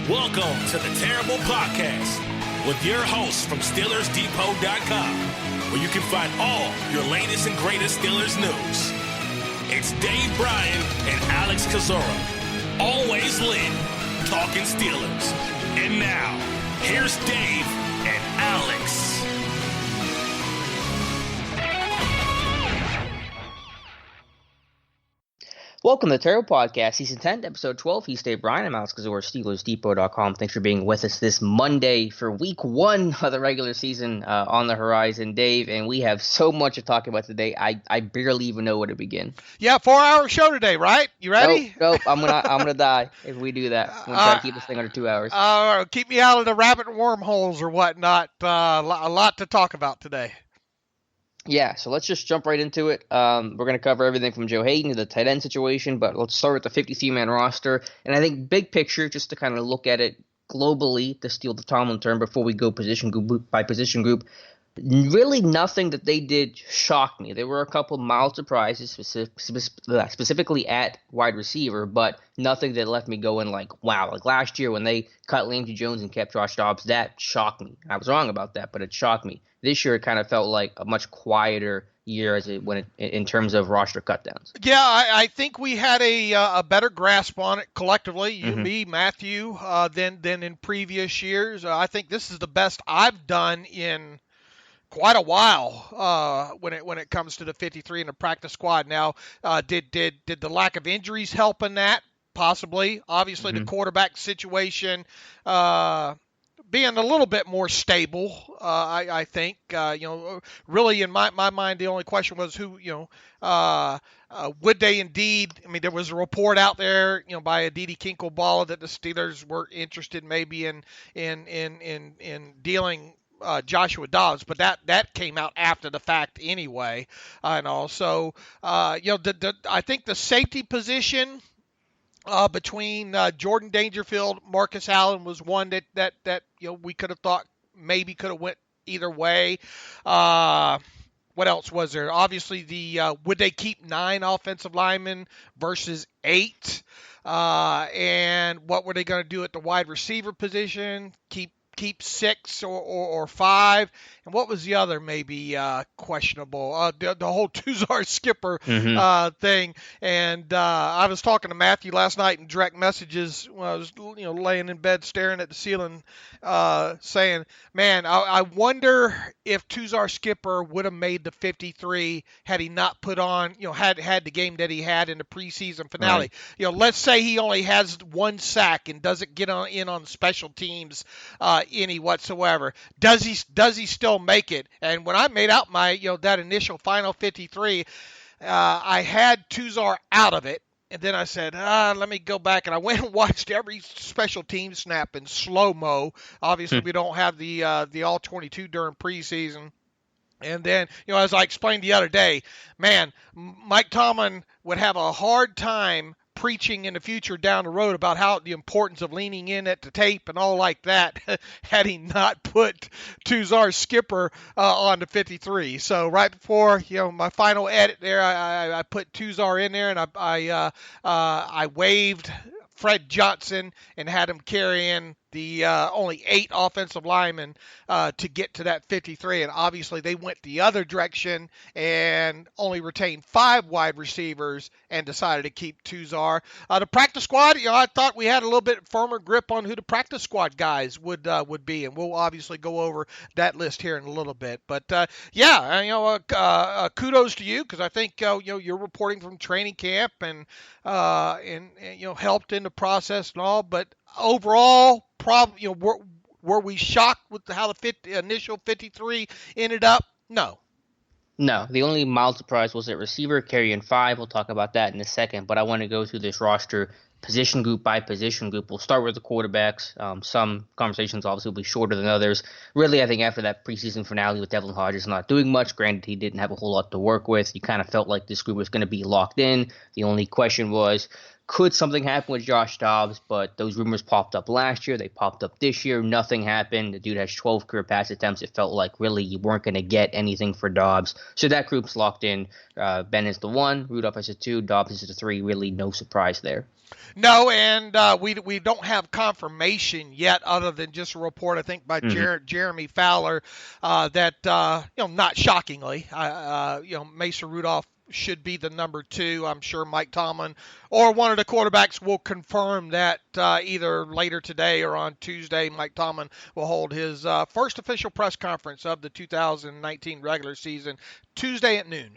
Welcome to the Terrible Podcast with your hosts from SteelersDepot.com, where you can find all your latest and greatest Steelers news. It's Dave Bryan and Alex Kozora, always lit, talking Steelers. And now, here's Dave and Alex. Welcome to the Terrible Podcast, Season 10, Episode 12. He's Dave Bryan. I'm Alex Kozora, SteelersDepot.com. Thanks for being with us this Monday for Week 1 of the regular season on the horizon, Dave. And we have so much to talk about today, I barely even know where to begin. Yeah, 4-hour show today, right? You ready? Nope, I'm gonna die if we do that. I'm gonna try to keep this thing under 2 hours. Keep me out of the rabbit wormholes or whatnot. A lot to talk about today. Yeah, so let's just jump right into it. We're going to cover everything from Joe Haden to the tight end situation, but let's start with the 53-man roster. And I think big picture, just to kind of look at it globally, to steal the Tomlin term before we go position group by position group, really nothing that they did shocked me. There were a couple mild surprises, specifically at wide receiver, but nothing that left me going like, wow. Like last year when they cut Landry Jones and kept Josh Dobbs, that shocked me. I was wrong about that, but it shocked me. This year it kind of felt like a much quieter year in terms of roster cutdowns. Yeah, I think we had a better grasp on it collectively, you, me, Matthew, than in previous years. I think this is the best I've done in quite a while when it comes to the 53 and the practice squad. Now, did the lack of injuries help in that? Possibly. Obviously, the quarterback situation being a little bit more stable, I think. Really in my mind, the only question was who, would they indeed? I mean, there was a report out there, by Aditi Kinkle-Bala that the Steelers were interested maybe in dealing Joshua Dobbs, but that came out after the fact anyway. And also, I think the safety position between Jordan Dangerfield, Marcus Allen was one that we could have thought maybe could have went either way. What else was there? Obviously, would they keep 9 offensive linemen versus 8? And what were they going to do at the wide receiver position? Keep 6 or 5, and what was the other maybe questionable? The whole Tuzar Skipper thing. And I was talking to Matthew last night in direct messages when I was laying in bed staring at the ceiling, saying, "Man, I wonder if Tuzar Skipper would have made the 53 had he not put on had the game that he had in the preseason finale. Right. Let's say he only has 1 sack and doesn't get in on special teams." Any whatsoever. Does he still make it? And when I made out my that initial final 53, I had Tuzar out of it, and then I said, let me go back, and I went and watched every special team snap in slow-mo. Obviously, we don't have the all 22 during preseason. And then, as I explained the other day, man, Mike Tomlin would have a hard time preaching in the future down the road about how the importance of leaning in at the tape and all like that had he not put Tuzar Skipper on the 53. So right before my final edit there, I put Tuzar in there, and I waived Fred Johnson and had him carrying the only 8 offensive linemen to get to that 53, and obviously they went the other direction and only retained 5 wide receivers and decided to keep Tuzar. The practice squad, I thought we had a little bit firmer grip on who the practice squad guys would be, and we'll obviously go over that list here in a little bit. But kudos to you, because I think you're reporting from training camp and helped in the process and all, but overall, were we shocked with how the initial 53 ended up? No. No, the only mild surprise was at receiver, carrying 5. We'll talk about that in a second, but I want to go through this roster position group by position group. We'll start with the quarterbacks. Some conversations obviously will be shorter than others. Really, I think after that preseason finale with Devlin Hodges not doing much, granted he didn't have a whole lot to work with, you kind of felt like this group was going to be locked in. The only question was, Could something happen with Josh Dobbs? But those rumors popped up last year. They popped up this year. Nothing happened. The dude has 12 career pass attempts. It felt like really you weren't going to get anything for Dobbs. So that group's locked in. Ben is the 1, Rudolph is the 2, Dobbs is the 3. Really no surprise there. No, and we don't have confirmation yet, other than just a report I think by Jeremy Fowler that not shockingly, Mason Rudolph should be the number 2. I'm sure Mike Tomlin or one of the quarterbacks will confirm that either later today or on Tuesday. Mike Tomlin will hold his first official press conference of the 2019 regular season Tuesday at noon.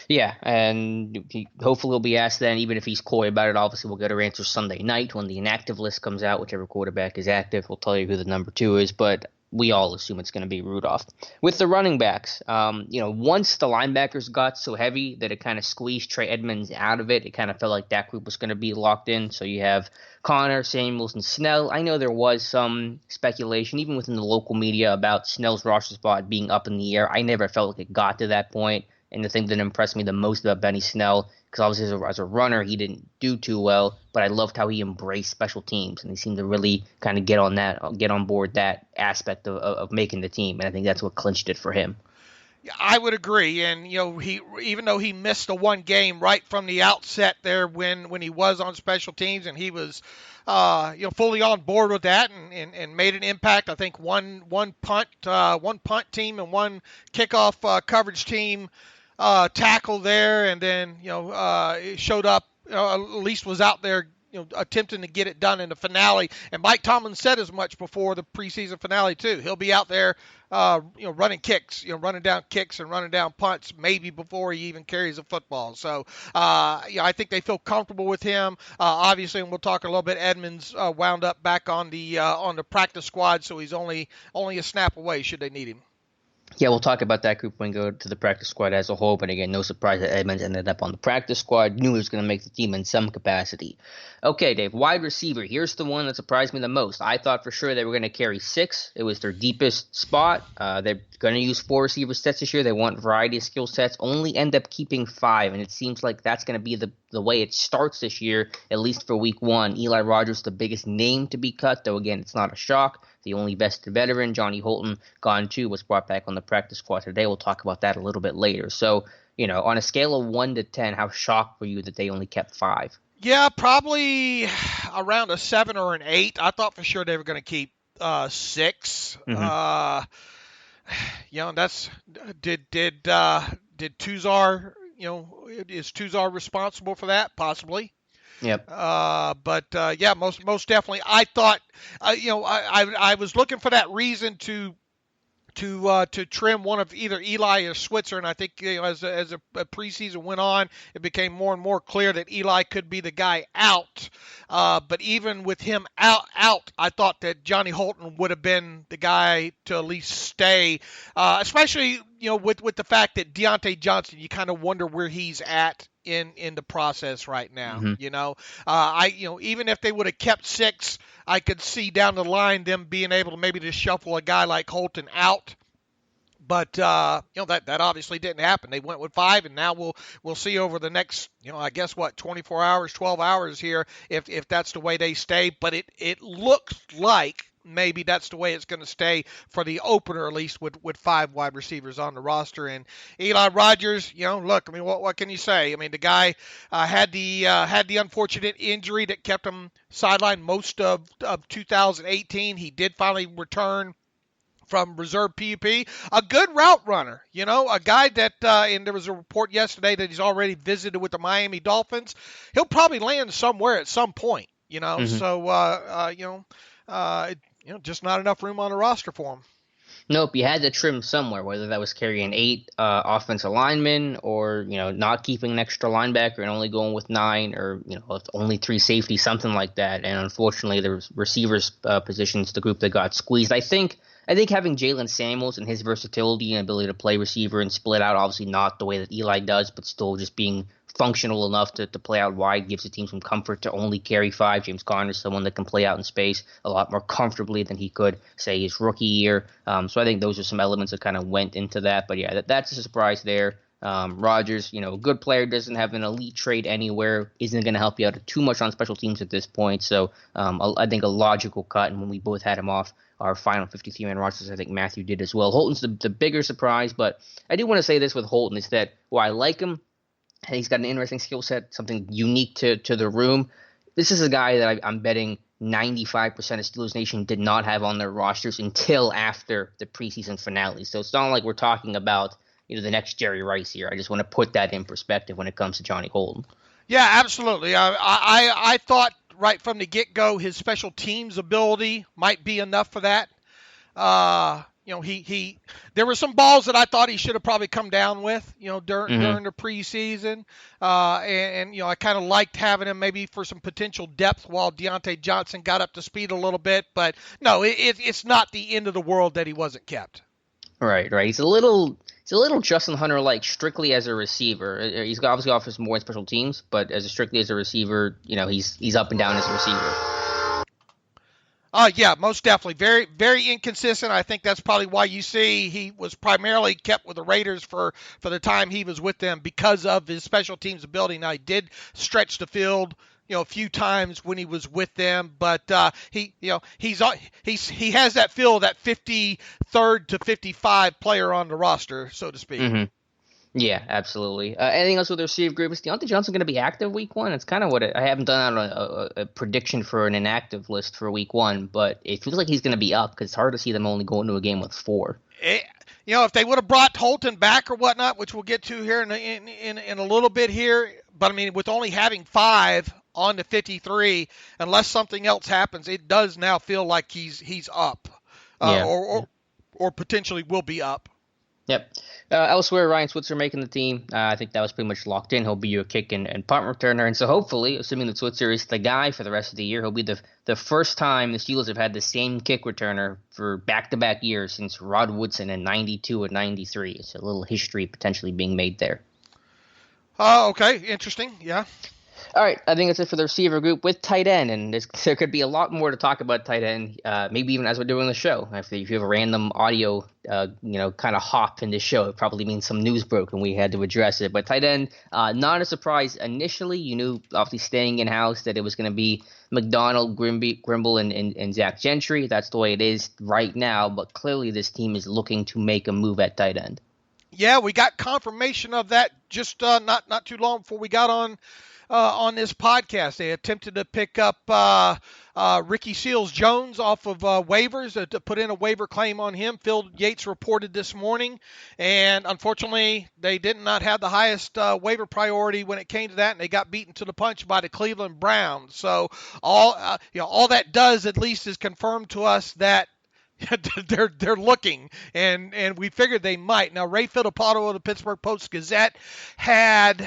Yeah, and hopefully he'll be asked then, even if he's coy about it. Obviously, we'll get our answer Sunday night when the inactive list comes out. Whichever quarterback is active, we'll tell you who the number 2 is, but we all assume it's going to be Rudolph. With the running backs, once the linebackers got so heavy that it kind of squeezed Trey Edmonds out of it, it kind of felt like that group was going to be locked in. So you have Connor, Samuels, and Snell. I know there was some speculation, even within the local media, about Snell's roster spot being up in the air. I never felt like it got to that point. And the thing that impressed me the most about Benny Snell, because obviously as a runner, he didn't do too well, but I loved how he embraced special teams, and he seemed to really kind of get on board that aspect of making the team, and I think that's what clinched it for him. Yeah, I would agree, and he, even though he missed the one game right from the outset there when he was on special teams, and he was fully on board with that and made an impact. I think one punt team and one kickoff coverage team tackle there, and then showed up, at least was out there attempting to get it done in the finale. And Mike Tomlin said as much before the preseason finale too. He'll be out there running kicks, running down kicks and running down punts maybe before he even carries a football. So I think they feel comfortable with him. Obviously, and we'll talk a little bit, Edmonds wound up back on the practice squad, so he's only a snap away should they need him. Yeah, we'll talk about that group when we go to the practice squad as a whole. But again, no surprise that Edmonds ended up on the practice squad. Knew he was going to make the team in some capacity. Okay, Dave, wide receiver. Here's the one that surprised me the most. I thought for sure they were going to carry 6. It was their deepest spot. They're going to use 4 receiver sets this year. They want variety of skill sets. Only end up keeping 5, and it seems like that's going to be the way it starts this year, at least for week 1. Eli Rogers, the biggest name to be cut, though again, it's not a shock. The only vested veteran, Johnny Holton, gone too, was brought back on the practice squad today. We'll talk about that a little bit later. So, on a scale of 1 to 10, how shocked were you that they only kept 5? Yeah, probably around a 7 or an 8. I thought for sure they were going to keep 6. Mm-hmm. That's did Tuzar, is Tuzar responsible for that? Possibly. Yep. But most definitely. I thought, I was looking for that reason to trim one of either Eli or Switzer, and I think as a preseason went on, it became more and more clear that Eli could be the guy out. But even with him out, I thought that Johnny Holton would have been the guy to at least stay, especially with the fact that Deontay Johnson, you kind of wonder where he's at in the process right now. Mm-hmm. Even if they would have kept 6, I could see down the line them being able to maybe just shuffle a guy like Holton out. But that obviously didn't happen. They went with 5, and now we'll see over the next 24 hours, 12 hours here if that's the way they stay. But it looks like maybe that's the way it's going to stay for the opener, at least with 5 wide receivers on the roster. And Eli Rogers, look, I mean, what can you say? I mean, the guy had the unfortunate injury that kept him sidelined most of 2018. He did finally return from reserve PUP, a good route runner, a guy that, and there was a report yesterday that he's already visited with the Miami Dolphins. He'll probably land somewhere at some point, mm-hmm. So, just not enough room on the roster for him. Nope, you had to trim somewhere, whether that was carrying 8 offensive linemen or, not keeping an extra linebacker and only going with 9 or, only 3 safeties, something like that. And unfortunately, the receivers positions, the group that got squeezed. I think having Jalen Samuels and his versatility and ability to play receiver and split out, obviously not the way that Eli does, but still just being functional enough to play out wide gives the team some comfort to only carry 5. James Conner is someone that can play out in space a lot more comfortably than he could, say, his rookie year. So I think those are some elements that kind of went into that. But yeah, that's a surprise there. Rodgers, a good player, doesn't have an elite trait anywhere, isn't going to help you out too much on special teams at this point. So I think a logical cut, and when we both had him off our final 53-man rosters, I think Matthew did as well. Holton's the bigger surprise, but I do want to say this with Holton is that while I like him, and he's got an interesting skill set, something unique to the room, this is a guy that I'm betting 95% of Steelers Nation did not have on their rosters until after the preseason finale. So it's not like we're talking about the next Jerry Rice here. I just want to put that in perspective when it comes to Johnny Holton. Yeah, absolutely. I thought right from the get-go his special teams ability might be enough for that. There were some balls that I thought he should have probably come down with, during the preseason. And I kind of liked having him maybe for some potential depth while Deontay Johnson got up to speed a little bit. But no, it's not the end of the world that he wasn't kept. Right. He's a little Justin Hunter-like strictly as a receiver. He's obviously offers more in special teams, but strictly as a receiver, he's up and down as a receiver. Yeah, most definitely. Very, very inconsistent. I think that's probably why you see he was primarily kept with the Raiders for the time he was with them because of his special teams ability. Now, he did stretch the field, a few times when he was with them, but he has that feel, that 53rd to 55 player on the roster, so to speak. Mm-hmm. Yeah, absolutely. Anything else with the receiver group? Is Deontay Johnson going to be active week one? It's kind of what I haven't done a prediction for an inactive list for week one, but it feels like he's going to be up because it's hard to see them only going to a game with 4. If they would have brought Holton back or whatnot, which we'll get to here in a little bit here, but I mean, with only having 5 on the 53, unless something else happens, it does now feel like he's up, or potentially will be up. Yep. Elsewhere, Ryan Switzer making the team. I think that was pretty much locked in. He'll be your kick and punt returner. And so hopefully, assuming that Switzer is the guy for the rest of the year, he'll be the first time the Steelers have had the same kick returner for back-to-back years since Rod Woodson in 92 and 93. It's a little history potentially being made there. Okay. Interesting. Yeah. All right, I think that's it for the receiver group with tight end, and there could be a lot more to talk about tight end, maybe even as we're doing the show. If you have a random audio, kind of hop in this show, it probably means some news broke and we had to address it. But tight end, not a surprise initially. You knew, obviously, staying in-house that it was going to be McDonald, Grimble, and Zach Gentry. That's the way it is right now, but clearly this team is looking to make a move at tight end. Yeah, we got confirmation of that just not too long before we got on this podcast. They attempted to pick up Ricky Seals-Jones off of waivers to put in a waiver claim on him. Phil Yates reported this morning, and unfortunately, they did not have the highest waiver priority when it came to that, and they got beaten to the punch by the Cleveland Browns. So all that does at least is confirm to us that they're looking, and we figured they might. Now, Ray Fittipaldo of the Pittsburgh Post-Gazette had,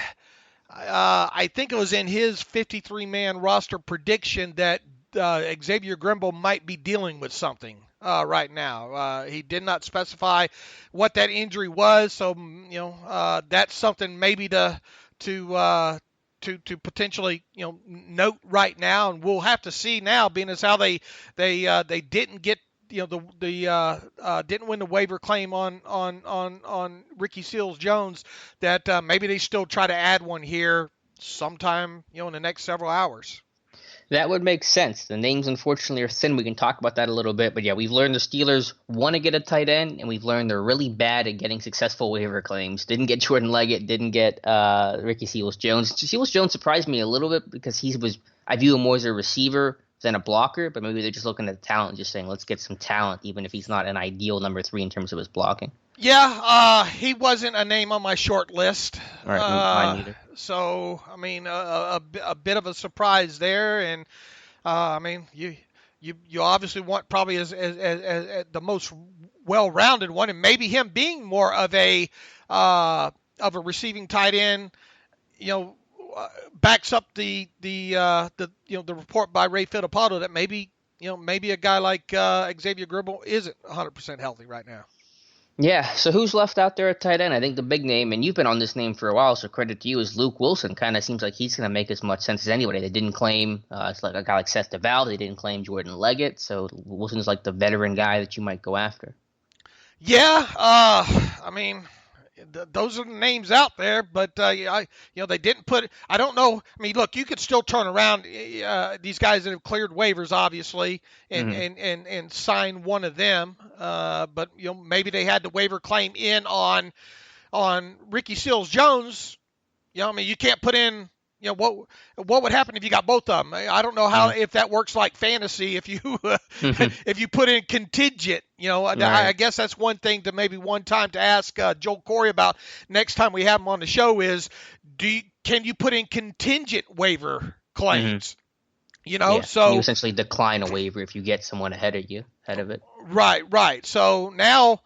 I think it was in his 53-man roster prediction that Xavier Grimble might be dealing with something right now. He did not specify what that injury was, so that's something maybe to potentially note right now, and we'll have to see now, being as how they didn't get didn't win the waiver claim on Ricky Seals-Jones, that maybe they still try to add one here sometime in the next several hours. That would make sense. The names, unfortunately, are thin. We can talk about that a little bit. But yeah, we've learned the Steelers want to get a tight end, and we've learned they're really bad at getting successful waiver claims. Didn't get Jordan Leggett, didn't get Ricky Seals-Jones. Seals-Jones surprised me a little bit because I view him more as a receiver than a blocker, but maybe they're just looking at the talent, just saying, let's get some talent, even if he's not an ideal number 3 in terms of his blocking. Yeah, he wasn't a name on my short list. All right, mine either. So, I mean, a bit of a surprise there, and I mean, you obviously want probably as the most well-rounded one, and maybe him being more of a receiving tight end, backs up the report by Ray Fittipaldo that maybe a guy like Xavier Grimble isn't 100% healthy right now. Yeah, so who's left out there at tight end? I think the big name, and you've been on this name for a while, so credit to you, is Luke Wilson. Kind of seems like he's going to make as much sense as anybody. They didn't claim it's like a guy like Seth DeVal. They didn't claim Jordan Leggett, so Wilson's like the veteran guy that you might go after. Yeah, I mean, those are the names out there, but they didn't put. I don't know. I mean, look, you could still turn around these guys that have cleared waivers, obviously, and sign one of them. But maybe they had the waiver claim in on Ricky Seals-Jones. I mean, you can't put in. What would happen if you got both of them? I don't know how if that works like fantasy. If you if you put in contingent, right. I guess that's one thing to maybe one time to ask Joel Corey about next time we have him on the show is, can you put in contingent waiver claims? So you essentially decline a waiver if you get someone ahead of it. Right. So now,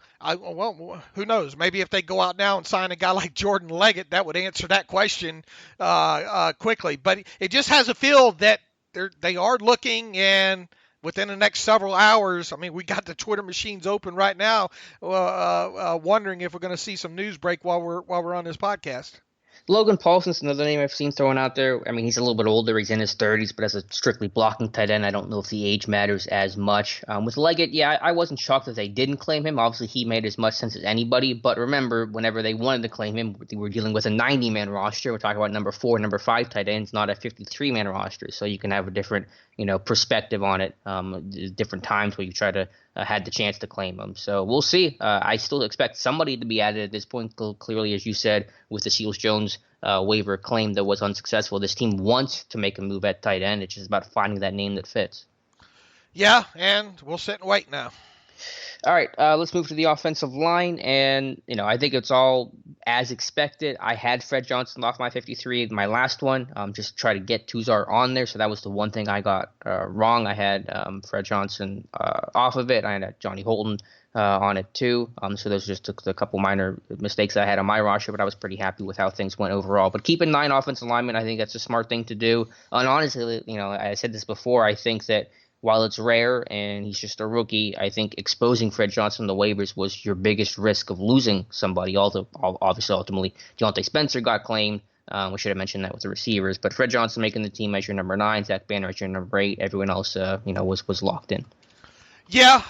who knows? Maybe if they go out now and sign a guy like Jordan Leggett, that would answer that question quickly. But it just has a feel that they are looking, and within the next several hours, I mean, we got the Twitter machines open right now, wondering if we're going to see some news break while we're on this podcast. Logan Paulson's another name I've seen thrown out there. I mean, he's a little bit older. He's in his 30s, but as a strictly blocking tight end, I don't know if the age matters as much. With Leggett, I wasn't shocked that they didn't claim him. Obviously, he made as much sense as anybody. But remember, whenever they wanted to claim him, they were dealing with a 90-man roster. We're talking about number 4, number 5 tight ends, not a 53-man roster. So you can have a different perspective on it, different times where you try to had the chance to claim him. So we'll see. I still expect somebody to be added at this point. Clearly, as you said, with the Seals-Jones waiver claim that was unsuccessful, this team wants to make a move at tight end. It's just about finding that name that fits. Yeah, and we'll sit and wait now. All right, let's move to the offensive line, and I think it's all as expected. I had Fred Johnson off my 53 in my last one, just to try to get Kozora on there, so that was the one thing I got wrong. I had Fred Johnson off of it. I had Johnny Holton on it too, so those just took a couple minor mistakes I had on my roster, but I was pretty happy with how things went overall. But keeping 9 offensive linemen, I think that's a smart thing to do. And honestly, I said this before, I think that while it's rare and he's just a rookie, I think exposing Fred Johnson on the waivers was your biggest risk of losing somebody. Although, obviously, ultimately, Deontay Spencer got claimed. We should have mentioned that with the receivers. But Fred Johnson making the team as your number 9, Zach Banner as your number 8. Everyone else, was locked in. Yeah,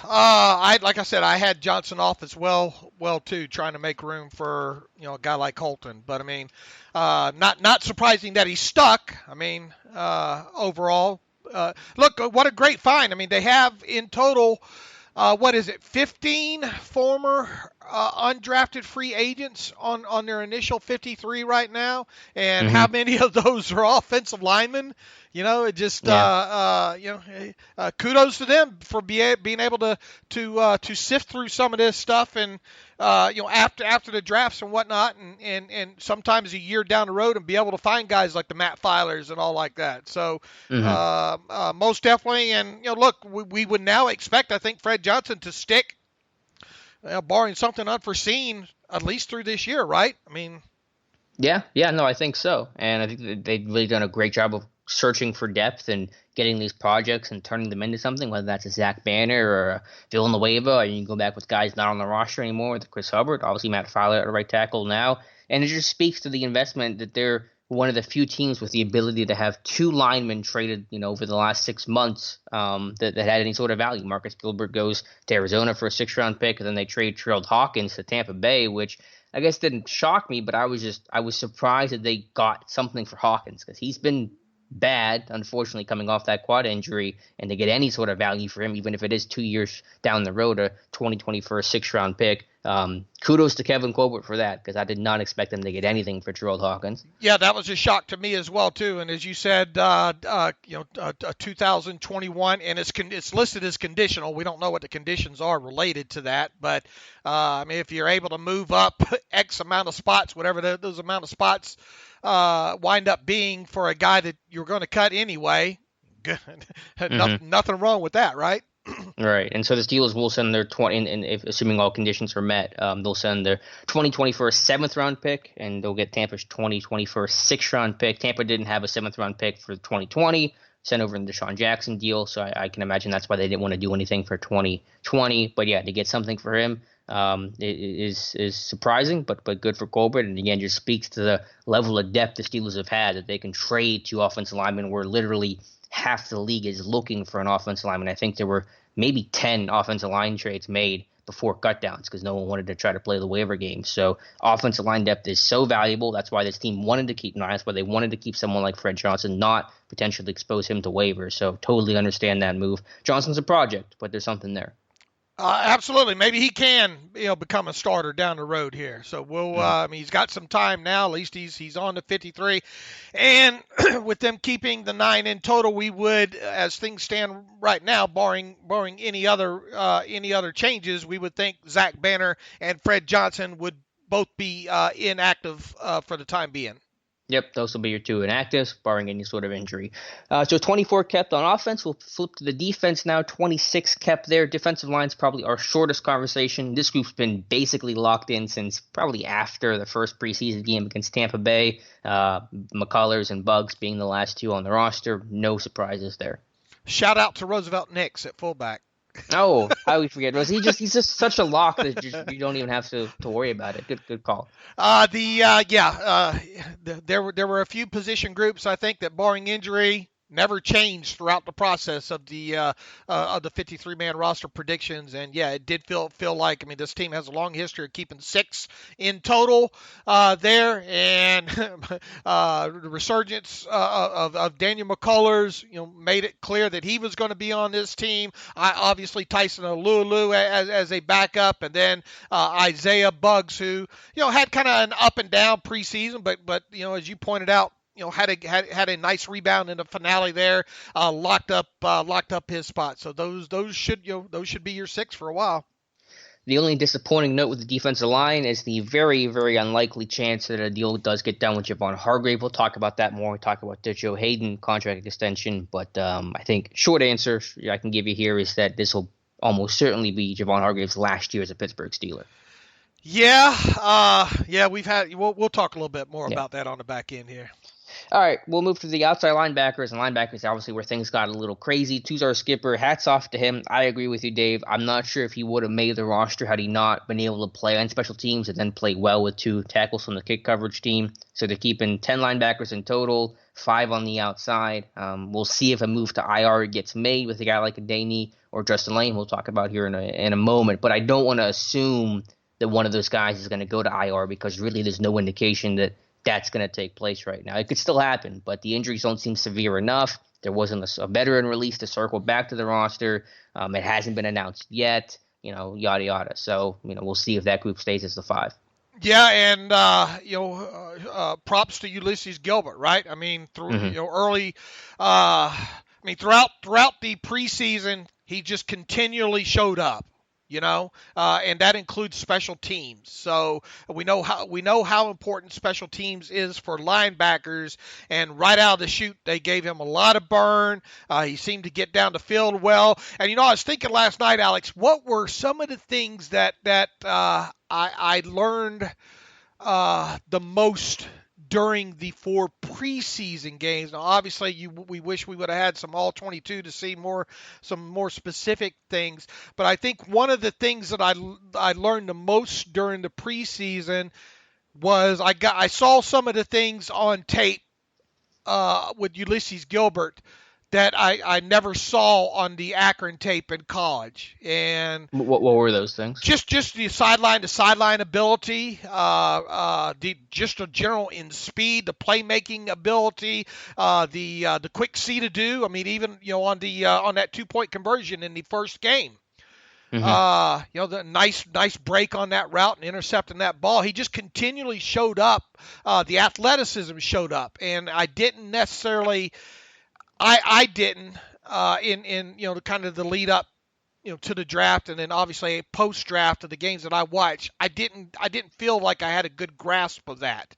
like I said, I had Johnson off as well too, trying to make room for a guy like Holton. But I mean, not surprising that he's stuck. I mean, overall. Look, what a great find. I mean, they have in total, 15 former undrafted free agents on their initial 53 right now. And how many of those are offensive linemen? It just, kudos to them for being able to sift through some of this stuff and, after the drafts and whatnot, and sometimes a year down the road and be able to find guys like the Matt Filers and all like that. So, most definitely. And, look, we would now expect, I think, Fred Johnson to stick, barring something unforeseen, at least through this year, right? I mean. Yeah, no, I think so. And I think they've really done a great job of searching for depth and getting these projects and turning them into something, whether that's a Zach Banner or a Villanueva, or you can go back with guys not on the roster anymore, with Chris Hubbard, obviously Matt Filer at right tackle now. And it just speaks to the investment that they're one of the few teams with the ability to have 2 linemen traded, over the last 6 months that had any sort of value. Marcus Gilbert goes to Arizona for a 6th-round pick, and then they trade Terrell Hawkins to Tampa Bay, which I guess didn't shock me, but I was surprised that they got something for Hawkins, because he's been bad, unfortunately, coming off that quad injury, and to get any sort of value for him, even if it is 2 years down the road, a 2021 6th-round pick. Kudos to Kevin Colbert for that, because I did not expect them to get anything for Terrell Hawkins. Yeah, that was a shock to me as well too. And as you said, 2021, and it's listed as conditional. We don't know what the conditions are related to that, but I mean, if you're able to move up X amount of spots, whatever those amount of spots wind up being for a guy that you're going to cut anyway, good. Nothing wrong with that, right? Right, and so the Steelers will send their assuming all conditions are met, they'll send their 2021 7th-round pick, and they'll get Tampa's 2021 6th-round pick. Tampa didn't have a 7th-round pick for 2020, sent over in the Deshaun Jackson deal, so I can imagine that's why they didn't want to do anything for 2020. But yeah, to get something for him is surprising, but good for Colbert, and again, just speaks to the level of depth the Steelers have had, that they can trade 2 offensive linemen where literally half the league is looking for an offensive lineman. I think there were maybe 10 offensive line trades made before cutdowns because no one wanted to try to play the waiver game. So offensive line depth is so valuable. That's why this team wanted to keep Nye. That's why they wanted to keep someone like Fred Johnson, not potentially expose him to waivers. So totally understand that move. Johnson's a project, but there's something there. Absolutely. Maybe he can, become a starter down the road here. So he's got some time now. At least he's on to 53. And with them keeping the 9 in total, we would, as things stand right now, barring any other changes, we would think Zach Banner and Fred Johnson would both be inactive for the time being. Yep, those will be your 2 inactives, barring any sort of injury. So 24 kept on offense. We'll flip to the defense now. 26 kept there. Defensive line's probably our shortest conversation. This group's been basically locked in since probably after the first preseason game against Tampa Bay. McCullers and Buggs being the last 2 on the roster. No surprises there. Shout out to Roosevelt Nix at fullback. Oh, I would forget. He's just such a lock that you don't even have to worry about it. Good call. There were a few position groups I think that, barring injury, never changed throughout the process of the 53-man roster predictions. And it did feel like, this team has a long history of keeping 6 in total there, and the resurgence of Daniel McCullers, made it clear that he was going to be on this team. Obviously Tyson Alulu as a backup, and then Isaiah Buggs, who had kind of an up and down preseason, but as you pointed out, had a nice rebound in the finale there, locked up his spot. So those should be your 6 for a while. The only disappointing note with the defensive line is the very, very unlikely chance that a deal does get done with Javon Hargrave. We'll talk about that more when we talk about the Joe Haden contract extension. But I think short answer I can give you here is that this will almost certainly be Javon Hargrave's last year as a Pittsburgh Steeler. We'll talk a little bit more about that on the back end here. All right, we'll move to the outside linebackers, and linebackers obviously where things got a little crazy. Tuzar Skipper, hats off to him. I agree with you, Dave. I'm not sure if he would have made the roster had he not been able to play on special teams and then play well with 2 tackles from the kick coverage team. So they're keeping 10 linebackers in total, 5 on the outside. We'll see if a move to IR gets made with a guy like Adeney or Justin Lane, we'll talk about here in a moment. But I don't want to assume that one of those guys is going to go to IR because really there's no indication that that's going to take place right now. It could still happen, but the injuries don't seem severe enough. There wasn't a veteran release to circle back to the roster. It hasn't been announced yet, yada, yada. So, we'll see if that group stays as the 5. Yeah, and, props to Ulysses Gilbert, right? Early, throughout the preseason, he just continually showed up. And that includes special teams. So we know how important special teams is for linebackers. And right out of the chute, they gave him a lot of burn. He seemed to get down the field well. And I was thinking last night, Alex, what were some of the things that I learned the most during the 4 preseason games? Now, obviously, we wish we would have had some all-22 to see some more specific things. But I think one of the things that I learned the most during the preseason was I saw some of the things on tape with Ulysses Gilbert that I never saw on the Akron tape in college. And what were those things? Just the sideline to sideline ability, just a general in speed, the playmaking ability, the quick see to do. Even on that 2-point conversion in the first game. Mm-hmm. The nice break on that route and intercepting that ball. He just continually showed up. The athleticism showed up, and I didn't necessarily. I didn't in kind of the lead up to the draft, and then obviously post draft of the games that I watched. I didn't feel like I had a good grasp of that,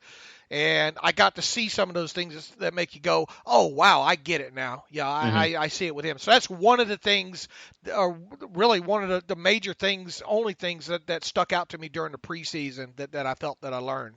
and I got to see some of those things that make you go, oh wow, I get it now. Yeah, I see it with him. So that's one of the things, or really one of the major things, only things that stuck out to me during the preseason that I felt that I learned.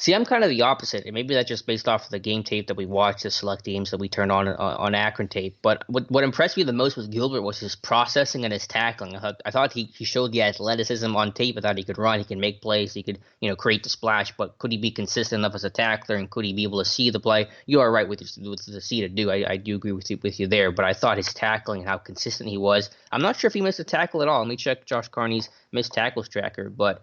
See, I'm kind of the opposite, and maybe that's just based off of the game tape that we watched, the select games that we turned on Akron tape. But what impressed me the most with Gilbert was his processing and his tackling. I thought he showed the athleticism on tape. I thought he could run, he could make plays, he could create the splash. But could he be consistent enough as a tackler, and could he be able to see the play? You are right with the see to do. I do agree with you there. But I thought his tackling and how consistent he was. I'm not sure if he missed a tackle at all. Let me check Josh Carney's missed tackles tracker, but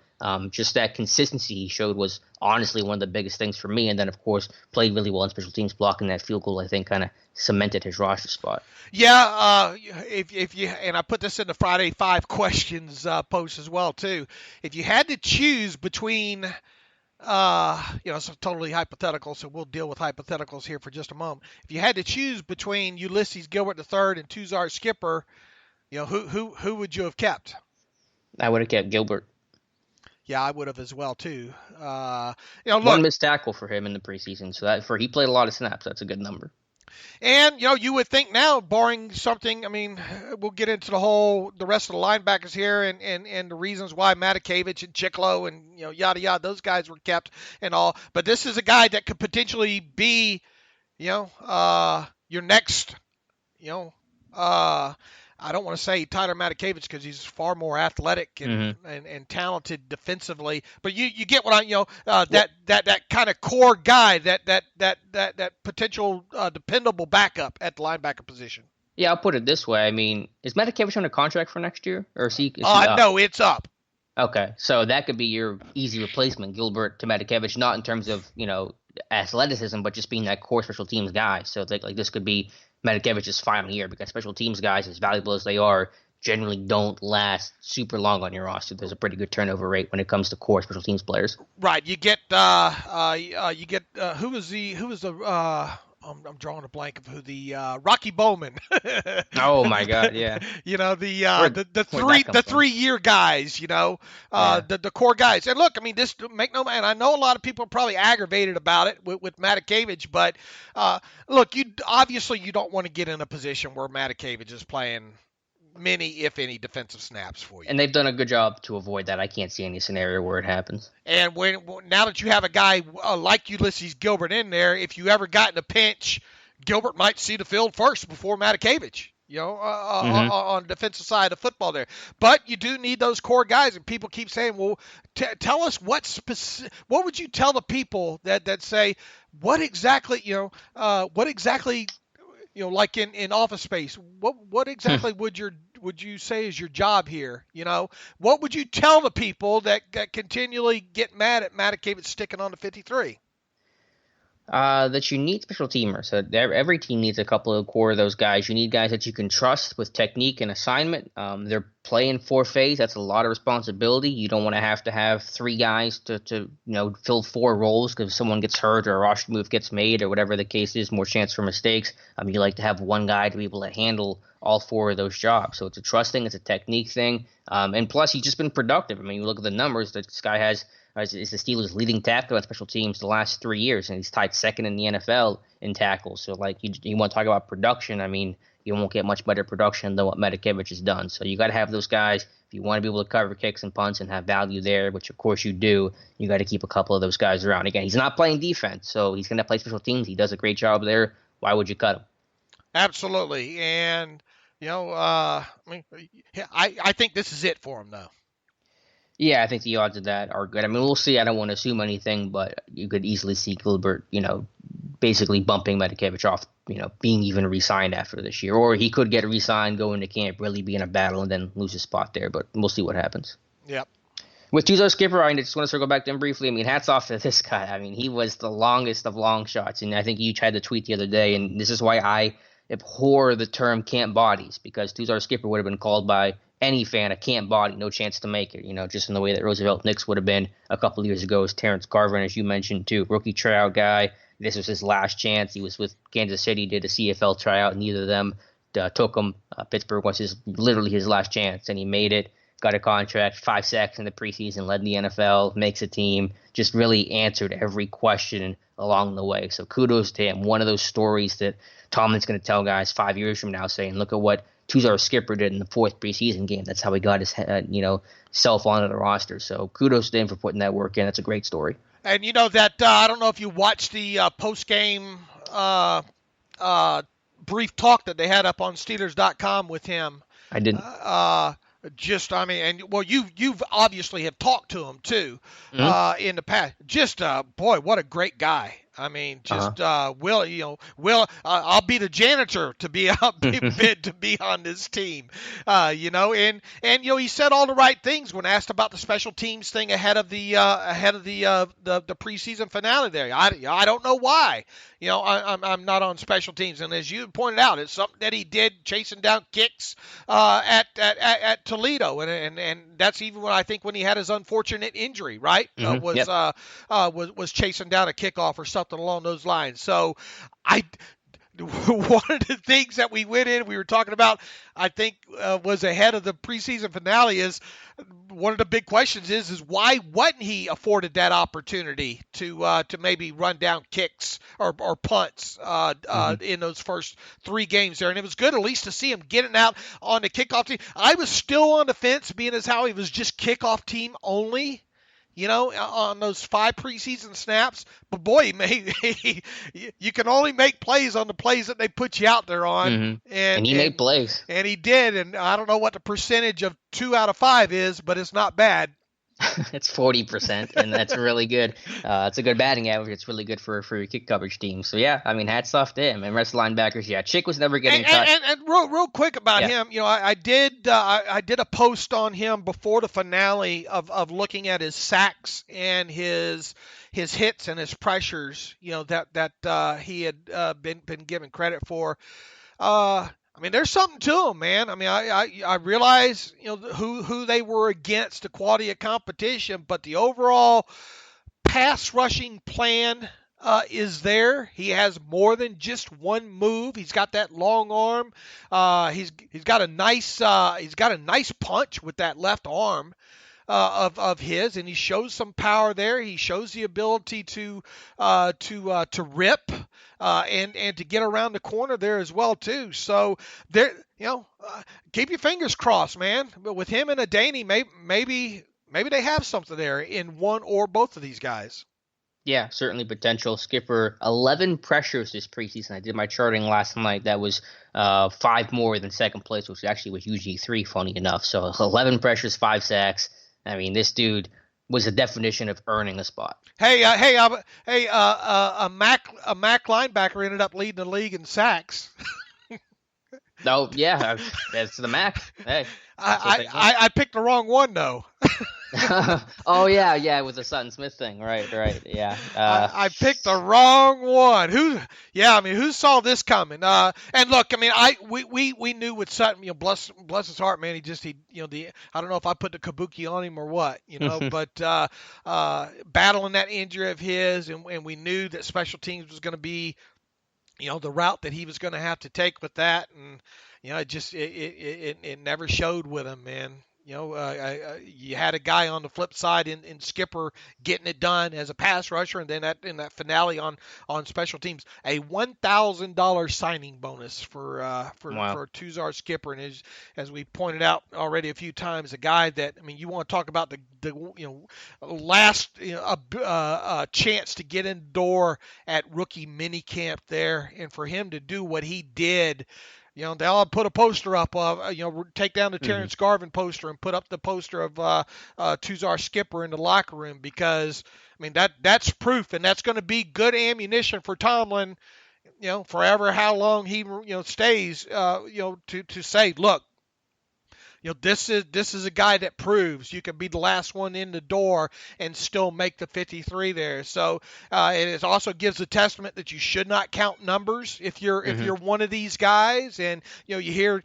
just that consistency he showed was honestly one of the biggest things for me. And then, of course, played really well in special teams, blocking that field goal. I think kind of cemented his roster spot. Yeah, if you, and I put this in the Friday 5 questions post as well too. If you had to choose between, it's totally hypothetical, so we'll deal with hypotheticals here for just a moment. If you had to choose between Ulysses Gilbert III and Tuzar Skipper, who would you have kept? I would have kept Gilbert. Yeah, I would have as well too. Look, one missed tackle for him in the preseason, so he played a lot of snaps. That's a good number. And you would think now, barring something, I mean, we'll get into the rest of the linebackers here and the reasons why Matakevich and Chiklo and yada yada, those guys were kept and all. But this is a guy that could potentially be, your next, I don't want to say Tyler Matakevich because he's far more athletic and talented defensively, but you get what that kind of core guy, that potential dependable backup at the linebacker position. Yeah, I'll put it this way. I mean, is Matakevich under contract for next year, or is he no, it's up. Okay, so that could be your easy replacement, Gilbert to Matakevich, not in terms of athleticism, but just being that core special teams guy. So this could be Matakevich's final year, because special teams guys, as valuable as they are, generally don't last super long on your roster. There's a pretty good turnover rate when it comes to core special teams players. Right. You get who was the I'm drawing a blank of who the Rocky Bowman. Oh my God, yeah. The 3-year guys, the core guys. And look, I mean, and I know a lot of people are probably aggravated about it with Matakevich, but look, you don't want to get in a position where Matakevich is playing many, if any, defensive snaps for you. And they've done a good job to avoid that. I can't see any scenario where it happens. And now that you have a guy like Ulysses Gilbert in there, if you ever got in a pinch, Gilbert might see the field first before Matakevich, on the defensive side of football there. But you do need those core guys, and people keep saying, well, tell us what would you tell the people that say, what exactly, like in Office Space, what exactly would you say is your job here? What would you tell the people that continually get mad at Matakevich sticking on the 53? That you need special teamers. So every team needs a couple of core of those guys. You need guys that you can trust with technique and assignment. They're playing 4 phase. That's a lot of responsibility. You don't want to have 3 guys to fill 4 roles because someone gets hurt or a rush move gets made or whatever the case is, more chance for mistakes. You like to have one guy to be able to handle all 4 of those jobs. So it's a trust thing. It's a technique thing. And plus, he's just been productive. I mean, you look at the numbers that this guy has. Is the Steelers' leading tackler on special teams the last 3 years, and he's tied second in the NFL in tackles. So, you want to talk about production, I mean, you won't get much better production than what Matakevich has done. So you got to have those guys. If you want to be able to cover kicks and punts and have value there, which of course you do, you got to keep a couple of those guys around. Again, he's not playing defense, so he's going to play special teams. He does a great job there. Why would you cut him? Absolutely. And, I think this is it for him, though. Yeah, I think the odds of that are good. I mean, we'll see. I don't want to assume anything, but you could easily see Gilbert, basically bumping Matakevich off, being even re-signed after this year. Or he could get re-signed, go into camp, really be in a battle, and then lose his spot there. But we'll see what happens. Yep. With Tuzar Skipper, I just want to circle back to him briefly. I mean, hats off to this guy. I mean, he was the longest of long shots. And I think you tried to tweet the other day, and this is why I abhor the term camp bodies, because Tuzar Skipper would have been called by any fan a camp body, no chance to make it, just in the way that Roosevelt Nix would have been a couple of years ago as Terrence Garvin, as you mentioned, too. Rookie tryout guy. This was his last chance. He was with Kansas City, did a CFL tryout. Neither of them took him. Pittsburgh was literally his last chance, and he made it. Got a contract, 5 sacks in the preseason, led the NFL, makes a team, just really answered every question along the way. So kudos to him. One of those stories that Tomlin's going to tell guys 5 years from now, saying, look at what Tuzar Skipper did in the 4th preseason game. That's how he got his self onto the roster. So kudos to him for putting that work in. That's a great story. And you know that I don't know if you watched the post-game brief talk that they had up on Steelers.com with him. I didn't. You've obviously have talked to him too, in the past. Just boy, what a great guy. I mean, just I'll be the janitor to be to be on this team, and he said all the right things when asked about the special teams thing ahead of the preseason finale. There, I don't know why. I'm not on special teams, and as you pointed out, it's something that he did chasing down kicks at Toledo, and that's even when he had his unfortunate injury, right? Was chasing down a kickoff or something along those lines. So one of the things that we were talking about, I think was ahead of the preseason finale, is one of the big questions is why wasn't he afforded that opportunity to maybe run down kicks or punts in those first 3 games there. And it was good at least to see him getting out on the kickoff team. I was still on the fence, being as how he was just kickoff team only, on those 5 preseason snaps. But boy, you can only make plays on the plays that they put you out there on. Mm-hmm. And he made plays. And he did. And I don't know what the percentage of 2 out of 5 is, but it's not bad. It's 40%, and that's really good. It's a good batting average. It's really good for your kick coverage team. So, yeah, I mean, hats off to him. And rest linebackers, yeah, Chick was never getting touched. And real quick about him, I did a post on him before the finale of looking at his sacks and his hits and his pressures, that he had been given credit for. I mean, there's something to them, man. I mean, I realize, who they were against, the quality of competition, but the overall pass rushing plan is there. He has more than just one move. He's got that long arm. He's got a nice punch with that left arm of his, and he shows some power there. He shows the ability to rip. And to get around the corner there as well too. So there, keep your fingers crossed, man. But with him and Adaney, maybe they have something there in one or both of these guys. Yeah, certainly potential. Skipper, 11 pressures this preseason. I did my charting last night. That was 5 more than second place, which actually was usually 3, funny enough. So 11 pressures, 5 sacks. I mean, this dude was the definition of earning a spot. A Mac linebacker ended up leading the league in sacks. Oh yeah, that's the Mac. Hey, I picked the wrong one though. Oh yeah, with the Sutton Smith thing, right, yeah. I picked the wrong one. Who saw this coming? And look, I mean, we knew with Sutton, bless his heart, man. I don't know if I put the kabuki on him or what, but battling that injury of his, and we knew that special teams was going to be, the route that he was going to have to take with that, and it never showed with him, man. You had a guy on the flip side in Skipper getting it done as a pass rusher, and then in that finale on special teams, a $1,000 signing bonus for Tuzar Skipper, and as we pointed out already a few times, a guy that, I mean, you want to talk about the last chance to get in the door at rookie minicamp there, and for him to do what he did. They'll put a poster up of, take down the Terrence Garvin poster and put up the poster of Tuzar Skipper in the locker room, because, I mean, that's proof, and that's going to be good ammunition for Tomlin, forever, how long he, stays, to say, look, this is a guy that proves you can be the last one in the door and still make the 53 there. So it also gives a testament that you should not count numbers if you're one of these guys. And you hear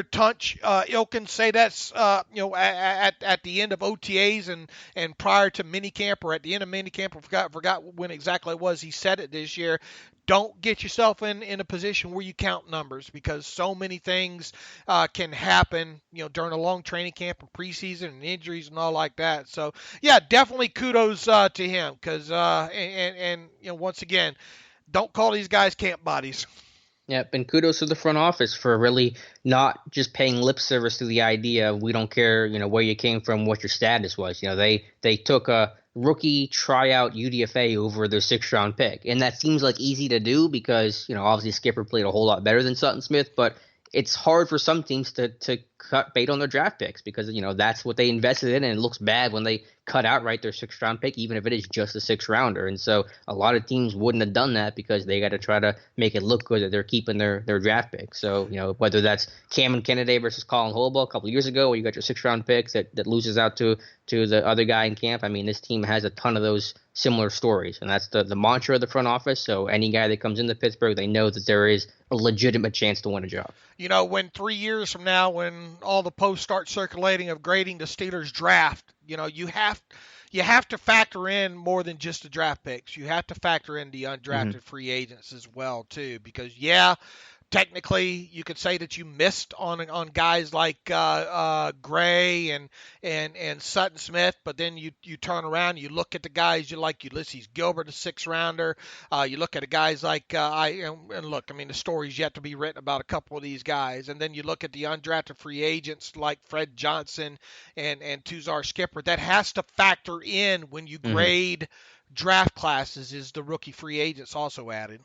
Tunch Ilkin say that's at the end of OTAs and prior to minicamp, or at the end of minicamp, I forgot when exactly it was he said it this year. Don't get yourself in a position where you count numbers, because so many things can happen, during a long training camp and preseason and injuries and all like that. So, yeah, definitely kudos to him, because once again, don't call these guys camp bodies. Yep, and kudos to the front office for really not just paying lip service to the idea of, we don't care, where you came from, what your status was. They took a rookie tryout UDFA over their 6th-round pick. And that seems like easy to do because, obviously Skipper played a whole lot better than Sutton Smith, but it's hard for some teams to cut bait on their draft picks because, that's what they invested in, and it looks bad when they cut outright their 6th-round pick, even if it is just a 6th-rounder. And so a lot of teams wouldn't have done that because they got to try to make it look good that they're keeping their draft pick. So, whether that's Cameron Kennedy versus Colin Holbrook a couple years ago where you got your 6th-round picks that loses out to the other guy in camp. I mean, this team has a ton of those similar stories, and that's the mantra of the front office. So any guy that comes into Pittsburgh, they know that there is a legitimate chance to win a job. When 3 years from now, when all the posts start circulating of grading the Steelers draft, you have to factor in more than just the draft picks. You have to factor in the undrafted free agents as well too, because technically you could say that you missed on guys like Gray and Sutton Smith, but then you turn around, you look at the guys you like, Ulysses Gilbert, a 6th-rounder. You look at the guys like the story's yet to be written about a couple of these guys, and then you look at the undrafted free agents like Fred Johnson and Tuzar Skipper. That has to factor in when you grade draft classes. Is the rookie free agents also added?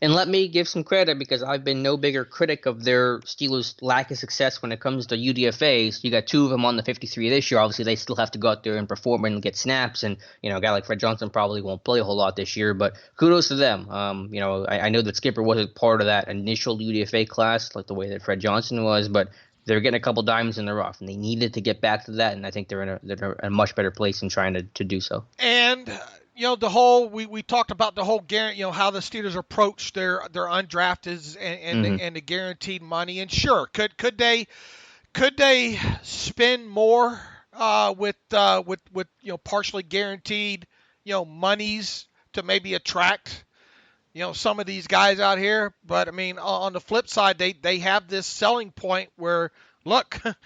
And let me give some credit because I've been no bigger critic of their Steelers' lack of success when it comes to UDFAs. You got 2 of them on the 53 this year. Obviously, they still have to go out there and perform and get snaps. And, a guy like Fred Johnson probably won't play a whole lot this year. But kudos to them. I know that Skipper wasn't part of that initial UDFA class like the way that Fred Johnson was. But they're getting a couple diamonds in the rough, and they needed to get back to that. And I think they're in a much better place in trying to do so. And the whole we talked about the whole how the Steelers approach their undrafted and the guaranteed money. And sure, could they spend more with partially guaranteed monies to maybe attract some of these guys out here? But I mean, on the flip side, they have this selling point where look at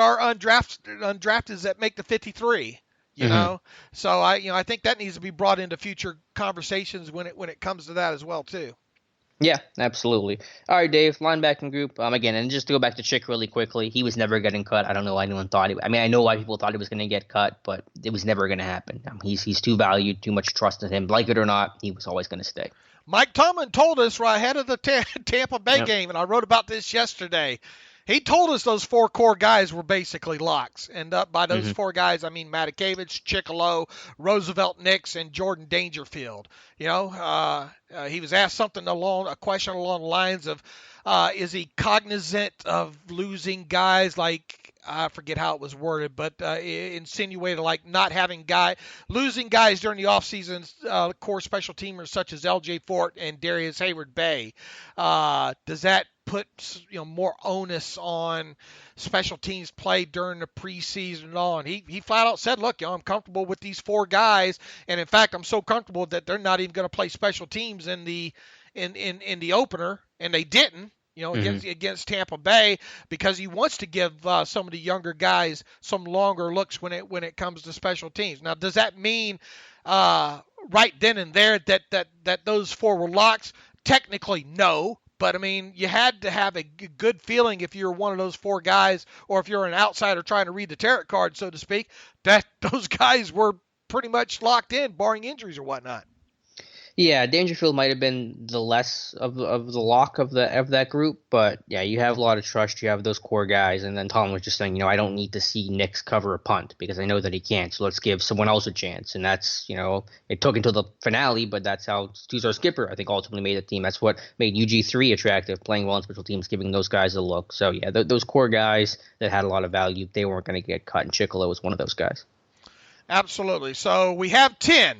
our undrafteds that make the 53. So I think that needs to be brought into future conversations when it comes to that as well too. Yeah, absolutely. All right, Dave, linebacking group. Again, and just to go back to Chick really quickly, he was never getting cut. I don't know why anyone thought I know why people thought he was going to get cut, but it was never going to happen. He's too valued, too much trust in him. Like it or not, he was always going to stay. Mike Tomlin told us right ahead of the Tampa Bay game, and I wrote about this yesterday. He told us those 4 core guys were basically locks. And by those 4 guys, I mean Matakevich, Chickalo, Roosevelt Nix, and Jordan Dangerfield. He was asked a question along the lines of, is he cognizant of losing guys like, I forget how it was worded, but insinuated like losing guys during the offseason, core special teamers such as L.J. Fort and Darius Hayward-Bay. Does that put more onus on special teams play during the preseason and all? And he flat out said, look, I'm comfortable with these 4 guys, and in fact I'm so comfortable that they're not even going to play special teams in the opener, and they didn't against Tampa Bay, because he wants to give some of the younger guys some longer looks when it comes to special teams. Now, does that mean right then and there that those 4 were locks? Technically, no. But, I mean, you had to have a good feeling if you're one of those 4 guys, or if you're an outsider trying to read the tarot card, so to speak, that those guys were pretty much locked in, barring injuries or whatnot. Yeah, Dangerfield might have been the less of the lock of that group, but yeah, you have a lot of trust. You have those core guys, and then Tom was just saying, I don't need to see Nix cover a punt because I know that he can't. So let's give someone else a chance, and that's it took until the finale, but that's how Tuzar Skipper I think ultimately made the team. That's what made UG3 attractive, playing well in special teams, giving those guys a look. So yeah, those core guys that had a lot of value, they weren't going to get cut, and Chickalo was one of those guys. Absolutely. So we have 10.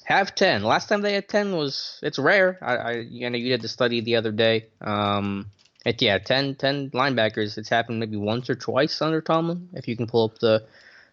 Have 10. Last time they had 10 it's rare. You did the study the other day. 10 linebackers. It's happened maybe once or twice under Tomlin. If you can pull up the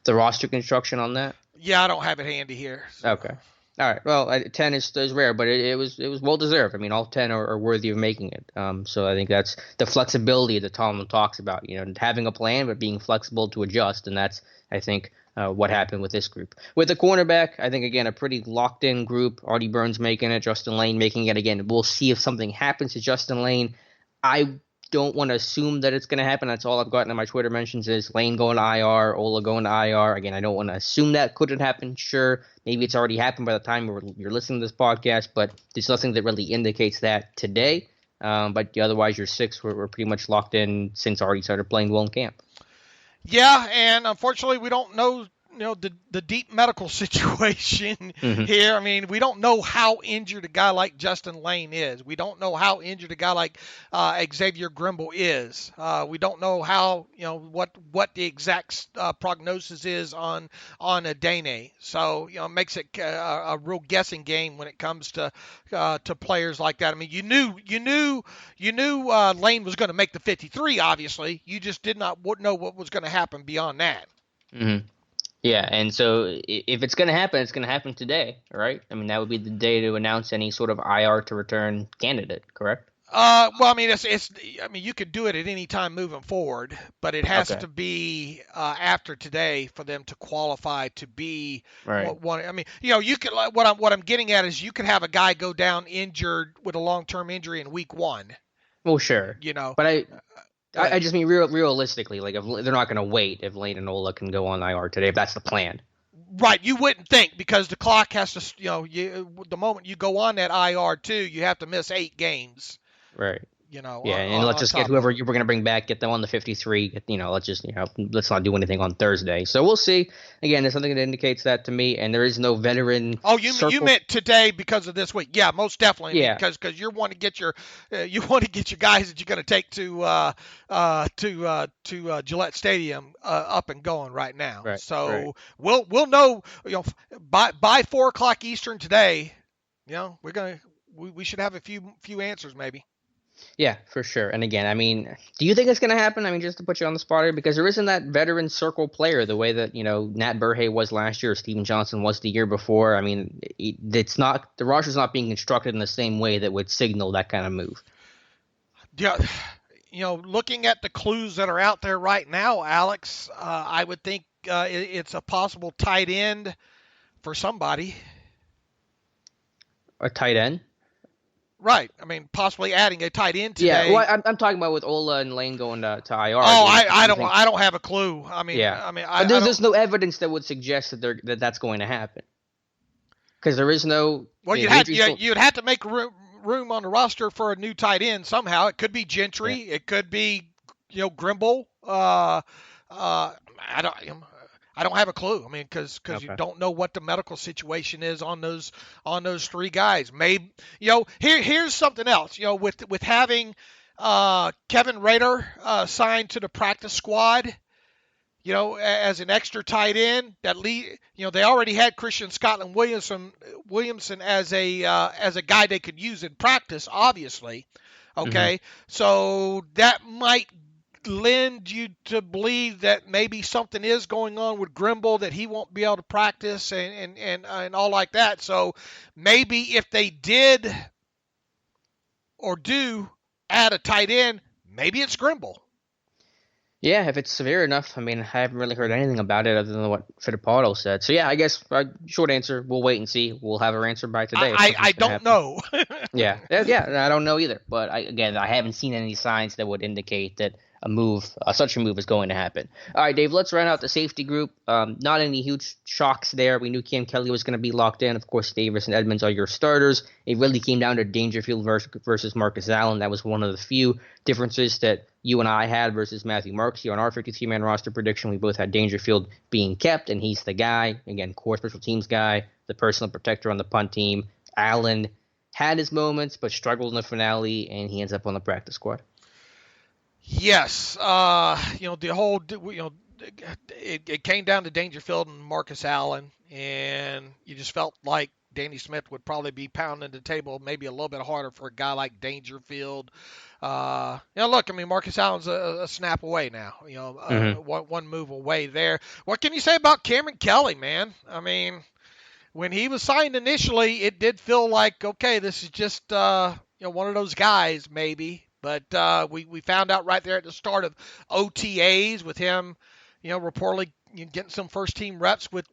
roster construction on that. Yeah, I don't have it handy here. So. Okay. All right. Well, 10 is rare, but it was well deserved. I mean, all 10 are worthy of making it. So I think that's the flexibility that Tomlin talks about. Having a plan but being flexible to adjust, and that's I think what happened with this group. With the cornerback, I think, again, a pretty locked-in group. Artie Burns making it, Justin Lane making it again. We'll see if something happens to Justin Lane. I don't want to assume that it's going to happen. That's all I've gotten in my Twitter mentions is Lane going to IR, Ola going to IR. Again, I don't want to assume that couldn't happen. Sure, maybe it's already happened by the time you're listening to this podcast, but there's nothing that really indicates that today. But otherwise, your six were pretty much locked in since already started playing well in camp. Yeah, and unfortunately, we don't know the deep medical situation here. I mean, we don't know how injured a guy like Justin Lane is. We don't know how injured a guy like Xavier Grimble is. We don't know how what the exact prognosis is on Adene. So it makes it a real guessing game when it comes to players like that. I mean, you knew Lane was going to make the 53. Obviously, you just did not know what was going to happen beyond that. Mm-hmm. Yeah, and so if it's going to happen, it's going to happen today, right? I mean, that would be the day to announce any sort of IR to return candidate, correct? Well, I mean, you could do it at any time moving forward, but it has to be after today for them to qualify to be one. I mean, you could. What I'm getting at is you could have a guy go down injured with a long-term injury in week 1. Well, sure. But I just mean realistically, like if they're not going to wait if Lane and Ola can go on IR today, if that's the plan. Right, you wouldn't think because the clock has to, the moment you go on that IR too, you have to miss 8 games. Right. And let's just get whoever you were going to bring back, get them on the 53. Let's not do anything on Thursday. So we'll see. Again, there's something that indicates that to me, and there is no veteran. Oh, you meant today because of this week? Yeah, most definitely. Yeah, because you want to get your guys that you're going to take to Gillette Stadium up and going right now. Right, so we'll know by 4:00 Eastern today. We should have a few answers maybe. Yeah, for sure. And again, I mean, do you think it's going to happen? I mean, just to put you on the spot here, because there isn't that veteran circle player the way that, Nat Burhay was last year or Steven Johnson was the year before. I mean, it's not, the roster's not being constructed in the same way that would signal that kind of move. Yeah. Looking at the clues that are out there right now, Alex, I would think it's a possible tight end for somebody. A tight end? Right. I mean, possibly adding a tight end today. Yeah, well, I'm talking about with Ola and Lane going to IR. Oh, I don't have a clue. I mean, yeah. There's no evidence that would suggest that that's going to happen. Because there is no. Well, you'd have to make room on the roster for a new tight end somehow. It could be Gentry. Yeah. It could be Grimble. I don't have a clue. I mean, because you don't know what the medical situation is on those 3 guys. Maybe here's something else. With having Kevin Rader signed to the practice squad, as an extra tight end that they already had Christian Scotland Williamson as a guy they could use in practice, obviously. Okay, so that might lend you to believe that maybe something is going on with Grimble, that he won't be able to practice and all like that. So maybe if they did or do add a tight end, maybe it's Grimble. Yeah, if it's severe enough. I mean, I haven't really heard anything about it other than what Fittipaldo said. So, yeah, I guess short answer, we'll wait and see. We'll have our answer by today. I don't know. Yeah, I don't know either. But, I haven't seen any signs that would indicate that such a move is going to happen. All right, Dave, let's run out the safety group. Not any huge shocks there. We knew Cam Kelly was going to be locked in. Of course, Davis and Edmonds are your starters. It really came down to Dangerfield versus Marcus Allen. That was one of the few differences that you and I had versus Matthew Marks here on our 53-man roster prediction. We both had Dangerfield being kept, and he's the guy. Again, core special teams guy, the personal protector on the punt team. Allen had his moments, but struggled in the finale, and he ends up on the practice squad. Yes, the whole, it came down to Dangerfield and Marcus Allen, and you just felt like Danny Smith would probably be pounding the table maybe a little bit harder for a guy like Dangerfield. Look, I mean, Marcus Allen's a snap away now, one move away there. What can you say about Cameron Kelly, man? I mean, when he was signed initially, it did feel like, okay, this is just, one of those guys maybe. But we found out right there at the start of OTAs with him, reportedly getting some first team reps with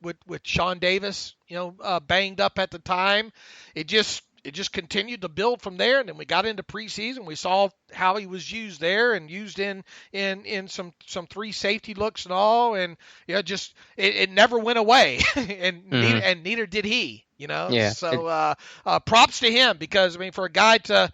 Sean Davis, banged up at the time. It just it just continued to build from there. And then we got into preseason. We saw how he was used there and used in some three safety looks and all. And just it never went away, and neither did he. Yeah. So props to him, because for a guy to.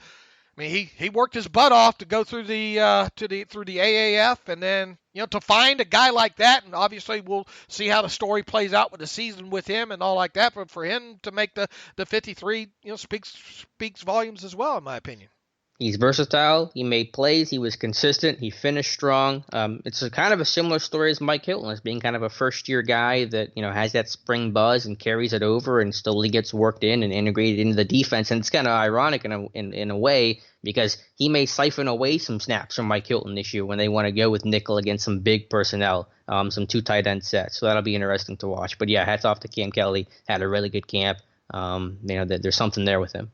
He worked his butt off to go through the AAF, and then to find a guy like that, and obviously we'll see how the story plays out with the season with him and all like that. But for him to make the 53, speaks volumes as well, in my opinion. He's versatile. He made plays. He was consistent. He finished strong. It's kind of a similar story as Mike Hilton, as being kind of a first-year guy that has that spring buzz and carries it over and slowly gets worked in and integrated into the defense. And it's kind of ironic in a way, because he may siphon away some snaps from Mike Hilton this year when they want to go with nickel against some big personnel, some two tight end sets. So that'll be interesting to watch. But yeah, hats off to Cam Kelly. Had a really good camp. That there's something there with him.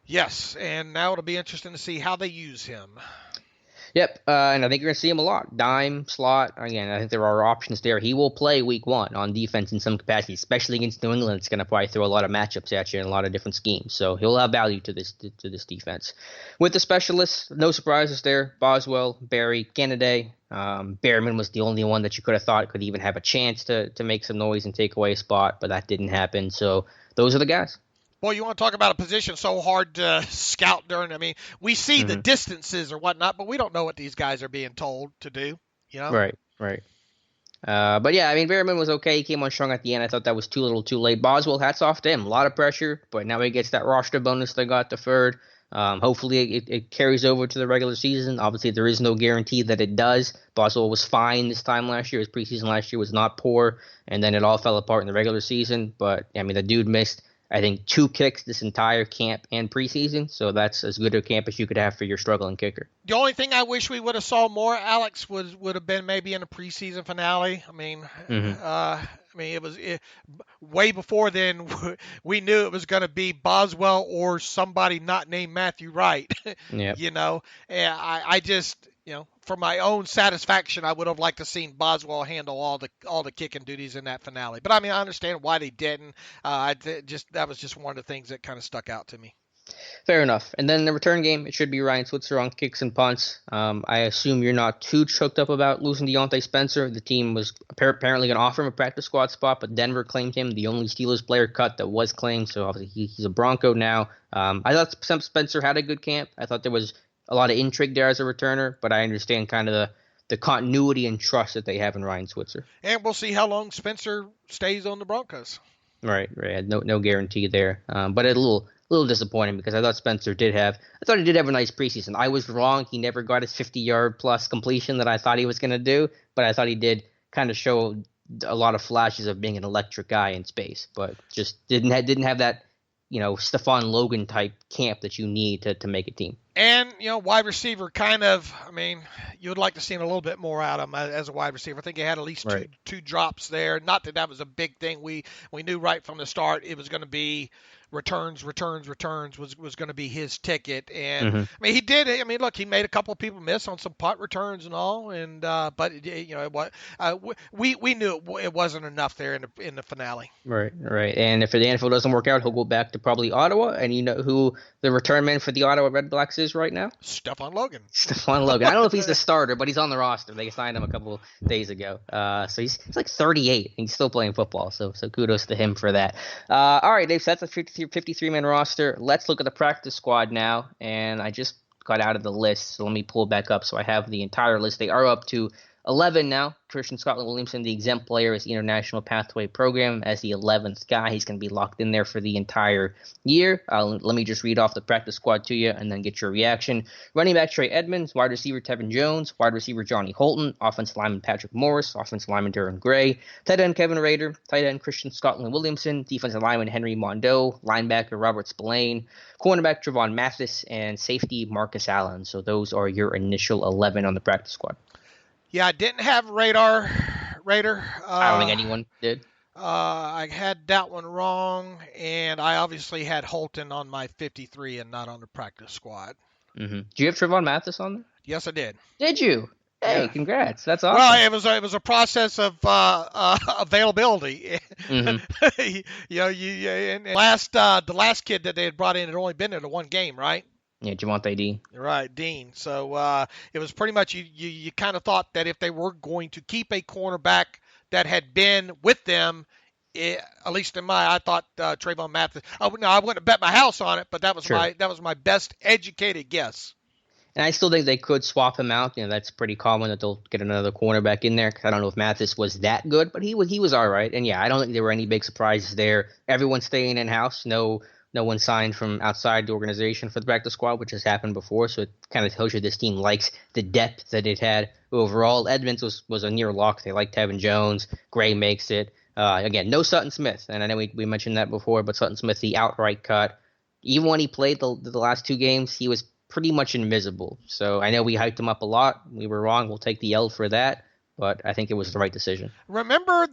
Yes, and now it'll be interesting to see how they use him. Yep, and I think you're going to see him a lot. Dime, slot. Again, I think there are options there. He will play week one on defense in some capacity, especially against New England. It's going to probably throw a lot of matchups at you and a lot of different schemes. So he'll have value to this defense. With the specialists, no surprises there. Boswell, Barry, Kennedy. Behrman was the only one that you could have thought could even have a chance to make some noise and take away a spot, but that didn't happen. So those are the guys. Boy, you want to talk about a position so hard to scout during. We see the distances or whatnot, but we don't know what these guys are being told to do. Right. But yeah, Behrman was okay. He came on strong at the end. I thought that was too little, too late. Boswell, hats off to him. A lot of pressure, but now he gets that roster bonus they got deferred. Hopefully it carries over to the regular season. Obviously, there is no guarantee that it does. Boswell was fine this time last year. His preseason last year was not poor, and then it all fell apart in the regular season. But the dude missed, I think, 2 kicks this entire camp and preseason, so that's as good a camp as you could have for your struggling kicker. The only thing I wish we would have saw more, Alex, would have been maybe in a preseason finale. It was way before then. We knew it was going to be Boswell or somebody not named Matthew Wright. Yep. And I just. For my own satisfaction, I would have liked to seen Boswell handle all the kicking duties in that finale. But I understand why they didn't. That was just one of the things that kind of stuck out to me. Fair enough. And then the return game, it should be Ryan Switzer on kicks and punts. I assume you're not too choked up about losing Deontay Spencer. The team was apparently going to offer him a practice squad spot, but Denver claimed him, the only Steelers player cut that was claimed. So obviously he's a Bronco now. I thought Spencer had a good camp. I thought there was a lot of intrigue there as a returner, but I understand kind of the continuity and trust that they have in Ryan Switzer. And we'll see how long Spencer stays on the Broncos. Right. No guarantee there. But a little disappointing, because I thought Spencer did have a nice preseason. I was wrong. He never got his 50-yard plus completion that I thought he was going to do, but I thought he did kind of show a lot of flashes of being an electric guy in space, but just didn't have that, Stephon Logan type camp that you need to make a team. And, wide receiver you would like to see a little bit more out of him as a wide receiver. I think he had at least two drops there. Not that was a big thing. We knew right from the start it was going to be returns was going to be his ticket. And he did. Look, he made a couple of people miss on some punt returns and all. And but we knew it wasn't enough there in the finale. Right. And if the NFL doesn't work out, he'll go back to probably Ottawa. And you know who the return man for the Ottawa Red Blacks is right now? Stephon Logan. I don't know if he's the starter, but he's on the roster. They signed him a couple days ago. So he's like 38 and he's still playing football. So kudos to him for that. All right, Dave, so that's a 53-man roster. Let's look at the practice squad now. And I just got out of the list, so let me pull it back up so I have the entire list. They are up to 11 now. Christian Scotland Williamson, the exempt player, is the International Pathway Program as the 11th guy. He's going to be locked in there for the entire year. Let me just read off the practice squad to you and then get your reaction. Running back Trey Edmonds, wide receiver Tevin Jones, wide receiver Johnny Holton, offensive lineman Patrick Morris, offensive lineman Durham Gray, tight end Kevin Rader, tight end Christian Scotland Williamson, defensive lineman Henry Mondeau, linebacker Robert Spillane, cornerback Javon Mathis, and safety Marcus Allen. So those are your initial 11 on the practice squad. Yeah, I didn't have Raider. I don't think anyone did. I had that one wrong, and I obviously had Holton on my 53 and not on the practice squad. Mm-hmm. Do you have Trevon Mathis on there? Yes, I did. Did you? Hey, congrats! That's awesome. Well, it was a process of availability. Mm-hmm. And the last kid that they had brought in had only been there to one game, right? Yeah, Javonte Dean. Right, Dean. So it was pretty much you kind of thought that if they were going to keep a cornerback that had been with them, at least I thought Trayvon Mathis. I wouldn't have bet my house on it, but that was my best educated guess. And I still think they could swap him out. That's pretty common that they'll get another cornerback in there. I don't know if Mathis was that good, but he was all right. And yeah, I don't think there were any big surprises there. Everyone's staying in house. No one signed from outside the organization for the practice squad, which has happened before. So it kind of tells you this team likes the depth that it had overall. Edmonds was a near lock. They liked Tevin Jones. Gray makes it. Again, no Sutton Smith. And I know we mentioned that before, but Sutton Smith, the outright cut. Even when he played the last two games, he was pretty much invisible. So I know we hyped him up a lot. We were wrong. We'll take the L for that. But I think it was the right decision. Remember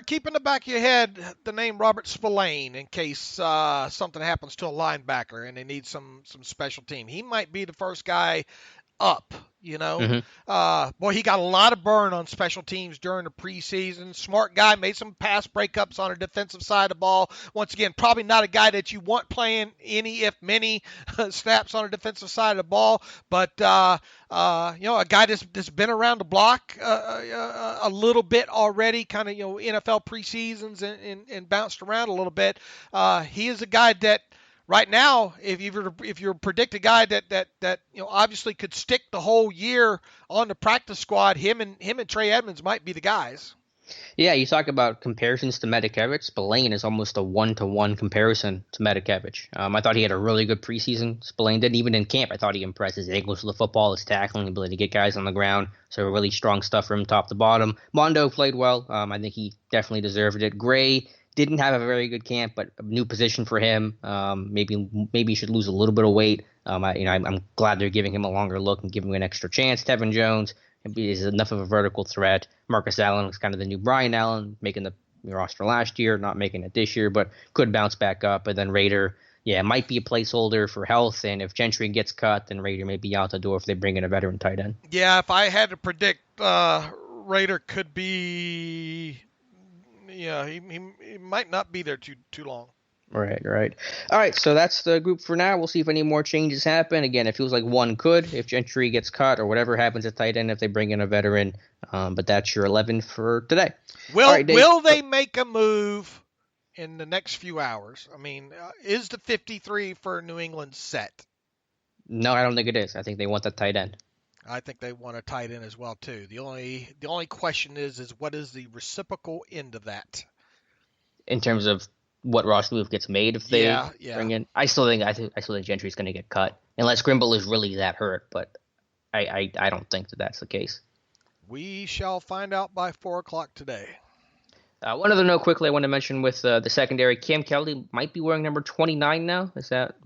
keep in the back of your head the name Robert Spillane in case something happens to a linebacker and they need some special team. He might be the first guy up, Mm-hmm. Boy, he got a lot of burn on special teams during the preseason. Smart guy, made some pass breakups on the defensive side of the ball. Once again, probably not a guy that you want playing any, if many, snaps on the defensive side of the ball. But a guy that's been around the block a little bit already, kind of NFL preseasons and bounced around a little bit. He is a guy that. Right now, if you're predict a guy that obviously could stick the whole year on the practice squad, him and Trey Edmonds might be the guys. Yeah, you talk about comparisons to Medikevich. Spillane is almost a 1-to-1 comparison to Medikevich. I thought he had a really good preseason. Spillane didn't even in camp. I thought he impressed his angles to the football, his tackling ability to get guys on the ground. So really strong stuff from him top to bottom. Mondo played well. I think he definitely deserved it. Gray didn't have a very good camp, but a new position for him. Maybe he should lose a little bit of weight. I'm glad they're giving him a longer look and giving him an extra chance. Tevin Jones is enough of a vertical threat. Marcus Allen was kind of the new Brian Allen, making the roster last year, not making it this year, but could bounce back up. And then Rader, might be a placeholder for health. And if Gentry gets cut, then Rader may be out the door if they bring in a veteran tight end. Yeah, if I had to predict, Rader could be. Yeah, he might not be there too long. Right. All right, so that's the group for now. We'll see if any more changes happen. Again, it feels like one could if Gentry gets cut or whatever happens at tight end if they bring in a veteran. But that's your 11 for today. Will they make a move in the next few hours? I mean, is the 53 for New England set? No, I don't think it is. I think they want that tight end. I think they want a tight end as well too. The only question is what is the reciprocal end of that? In terms of what roster move gets made if they bring in, I still think Gentry's going to get cut unless Grimble is really that hurt. But I don't think that's the case. We shall find out by 4:00 today. One other note quickly I want to mention with the secondary, Cam Kelly might be wearing number 29 now.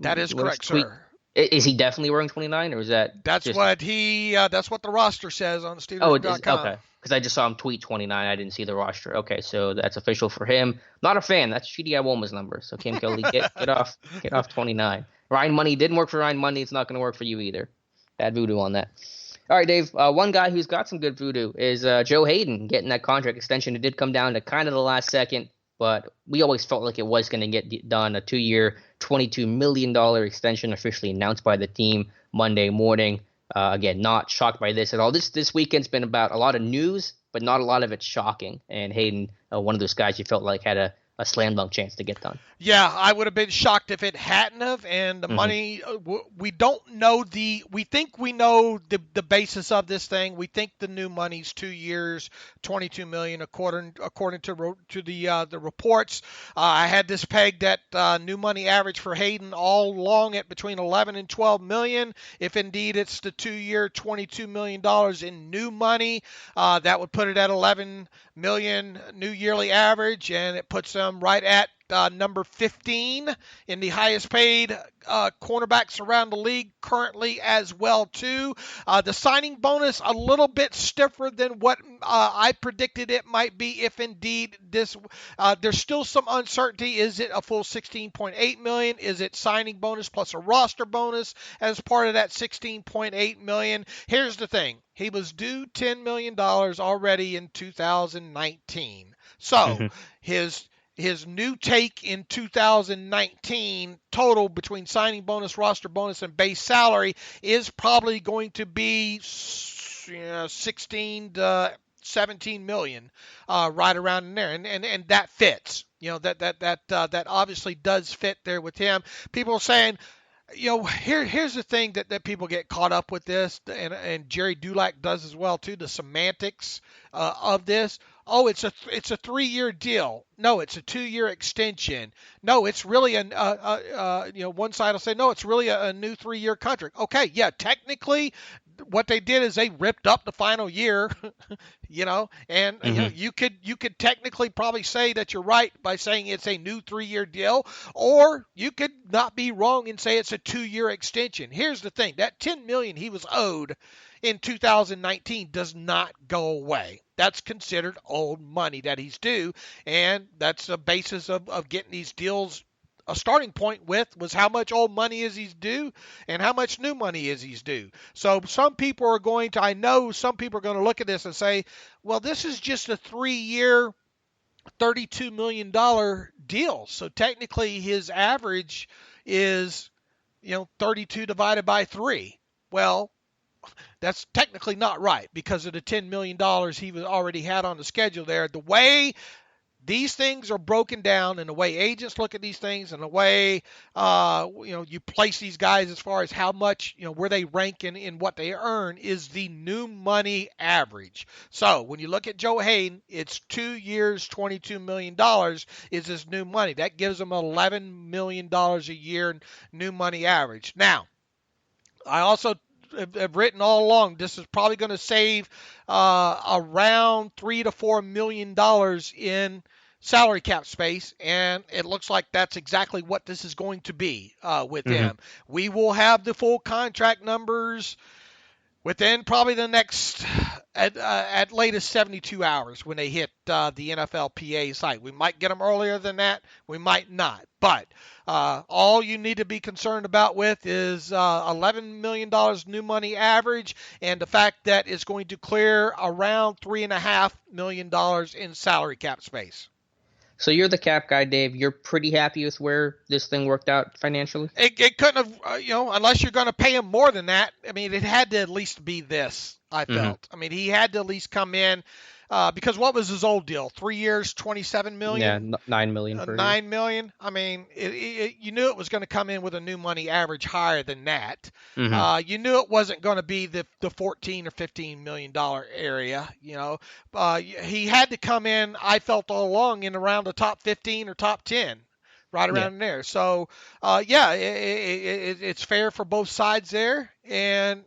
That is correct, sir. Is he definitely wearing 29, or is that? That's what the roster says on Steelers.com. Oh, okay. Because I just saw him tweet 29. I didn't see the roster. Okay, so that's official for him. Not a fan. That's Chidi Iwoma's number. So Cam Kelly, get off 29. Ryan Money didn't work for Ryan Money. It's not going to work for you either. Bad voodoo on that. All right, Dave. One guy who's got some good voodoo is Joe Haden getting that contract extension. It did come down to kind of the last second, but we always felt like it was going to get done. A 2-year, $22 million extension officially announced by the team Monday morning. Again, not shocked by this at all. This weekend's been about a lot of news, but not a lot of it shocking. And Haden, one of those guys you felt like had a slam dunk chance to get done. Yeah, I would have been shocked if it hadn't have. And the money, we don't know we think we know the basis of this thing. We think the new money's 2 years, $22 million, according to the reports. I had this pegged at new money average for Haden all along at between 11 and 12 million. If indeed it's the 2-year, $22 million in new money, that would put it at 11 million new yearly average, and it puts them right at number 15 in the highest paid cornerbacks around the league currently as well too. The signing bonus a little bit stiffer than what I predicted it might be, if indeed this. There's still some uncertainty. Is it a full $16.8 million? Is it signing bonus plus a roster bonus as part of that $16.8 million? Here's the thing. He was due $10 million already in 2019. So his new take in 2019 total between signing bonus, roster bonus, and base salary is probably going to be 16 to 17 million, right around in there, and that fits. That obviously does fit there with him. People are saying, here's the thing that people get caught up with this, and Jerry Dulac does as well too. The semantics of this. Oh, it's a 3-year deal. No, it's a 2-year extension. No, it's really one side will say no, it's really a new 3-year contract. Okay, yeah, technically, what they did is they ripped up the final year, and you could technically probably say that you're right by saying it's a new 3-year deal, or you could not be wrong and say it's a 2-year extension. Here's the thing: that $10 million he was owed in 2019 does not go away. That's considered old money that he's due, and that's the basis of getting these deals. A starting point was how much old money is he's due and how much new money is he's due. So some people are going to look at this and say, well, this is just a 3-year, $32 million deal. So technically his average is, 32 divided by 3. Well, that's technically not right because of the $10 million he already had on the schedule there. The way these things are broken down and the way agents look at these things and the way, you place these guys as far as how much, where they rank in what they earn is the new money average. So when you look at Joe Haden, it's 2 years, $22 million is his new money. That gives him $11 million a year new money average. Now, I also have written all along, this is probably going to save around $3 to $4 million in salary cap space, and it looks like that's exactly what this is going to be with him. We will have the full contract numbers within probably the next, at latest 72 hours when they hit the NFLPA site. We might get them earlier than that. We might not. But all you need to be concerned about with is $11 million new money average and the fact that it's going to clear around $3.5 million in salary cap space. So you're the cap guy, Dave. You're pretty happy with where this thing worked out financially? It couldn't have, unless you're going to pay him more than that. I mean, it had to at least be this, I felt. I mean, he had to at least come in because what was his old deal? 3 years, $27 million? Yeah, $9 million per year. $9 million? I mean, you knew it was going to come in with a new money average higher than that. You knew it wasn't going to be the $14 or $15 million area. He had to come in, I felt all along, in around the top 15 or top 10. Right around in there. So, it's fair for both sides there. And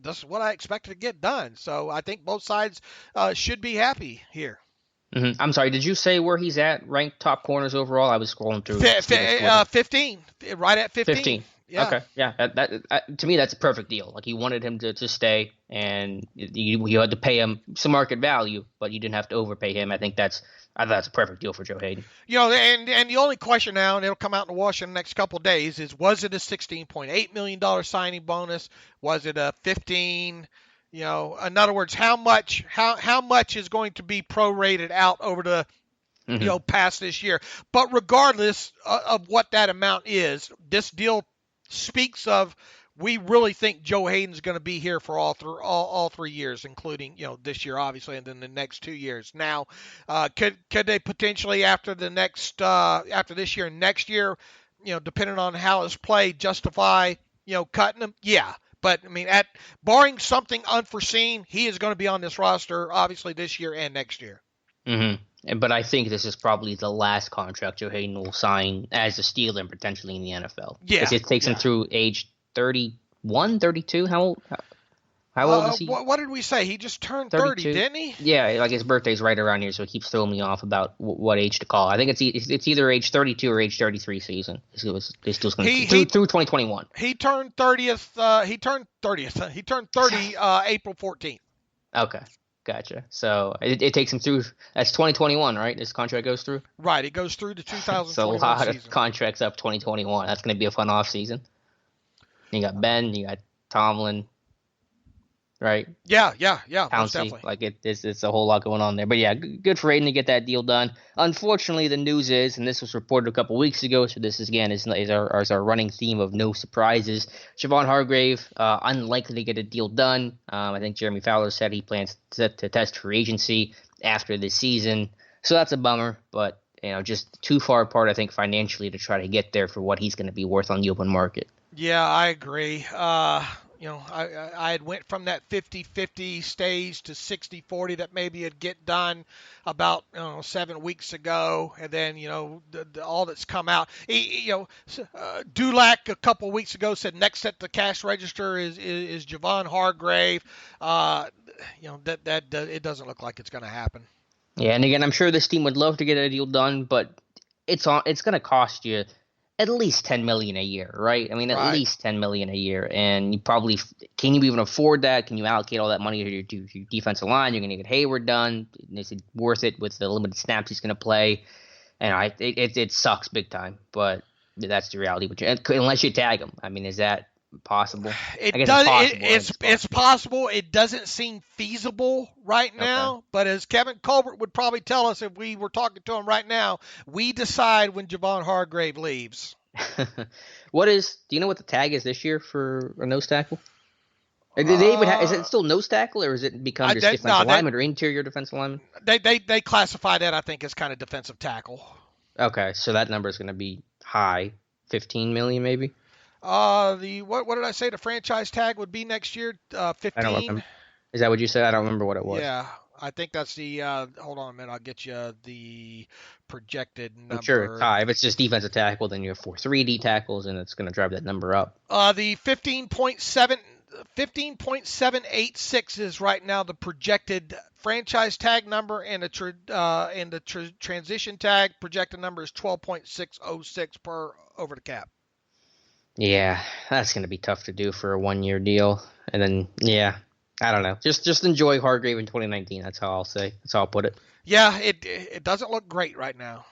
that's what I expected to get done. So I think both sides should be happy here. I'm sorry, did you say where he's at, ranked top corners overall? I was scrolling through. 15, right at 15. 15. Yeah. Okay, yeah. That to me, that's a perfect deal. Like, you wanted him to stay, and you had to pay him some market value, but you didn't have to overpay him. I think that's a perfect deal for Joe Haden. And the only question now, and it'll come out in the wash in the next couple of days, is was it a $16.8 million signing bonus? Was it a 15? In other words, how much is going to be prorated out over the past this year? But regardless of what that amount is, this deal speaks of, we really think Joe Haden's going to be here for all 3 years, including this year obviously, and then the next 2 years. Now, could they potentially after this year and next year, depending on how it's played, justify cutting him? Yeah. But I mean, barring something unforeseen, he is going to be on this roster obviously this year and next year. But I think this is probably the last contract Joe Haden will sign as a Steeler and potentially in the NFL. Yeah. Because it takes him through age 31, 32. How How old is he? What did we say? He just turned 30, 32? didn't he? Yeah, like his birthday's right around here, so it keeps throwing me off about what age to call. I think it's either age 32 or age 33 season. They still going through 2021. He turned 30th. He turned 30th. He turned 30 April 14th. Okay, gotcha. So it takes him through. That's 2021, right? His contract goes through. Right, it goes through the 2021 So a lot season. of contracts up 2021. That's going to be a fun off season. You got Ben, you got Tomlin. Right? Yeah, most Pouncey, definitely. like it's a whole lot going on there. But yeah, good for Haden to get that deal done. Unfortunately, the news is, and this was reported a couple weeks ago, so this is our running theme of no surprises. Javon Hargrave, unlikely to get a deal done. I think Jeremy Fowler said he plans to test free agency after this season. So that's a bummer, but just too far apart, I think, financially to try to get there for what he's going to be worth on the open market. Yeah, I agree. I had went from that 50-50 stage to 60-40 that maybe it'd get done about 7 weeks ago, and then all that's come out. Dulac a couple weeks ago said next at the cash register is Javon Hargrave. That it doesn't look like it's going to happen. Yeah, and again, I'm sure this team would love to get a deal done, but it's going to cost you at least $10 million a year, right? I mean, at least $10 million a year, and you probably can you even afford that? Can you allocate all that money to your defensive line? You're going to get Hayward done. Is it worth it with the limited snaps he's going to play? And it sucks big time, but that's the reality. Unless you tag him, I mean, is that possible? It's possible. It doesn't seem feasible right now. Okay. But as Kevin Colbert would probably tell us if we were talking to him right now, we decide when Javon Hargrave leaves. Do you know what the tag is this year for a nose tackle? Is it still nose tackle, or is it become just defensive lineman or interior defensive lineman? They classify that, I think, as kind of defensive tackle. Okay, so that number is going to be high, 15 million maybe. What did I say the franchise tag would be next year? 15. I don't remember. Is that what you said? I don't remember what it was. Yeah, I think that's the. Hold on a minute, I'll get you the projected number. I'm sure it's high. If it's just defensive tackle, then you have 4 3D tackles, and it's going to drive that number up. The 15.786 is right now the projected franchise tag number, and the transition tag projected number is 12.606 per over the cap. Yeah, that's going to be tough to do for a 1-year deal. And then, yeah, I don't know. Just enjoy Hargrave in 2019. That's how I'll say. That's how I'll put it. Yeah, it doesn't look great right now.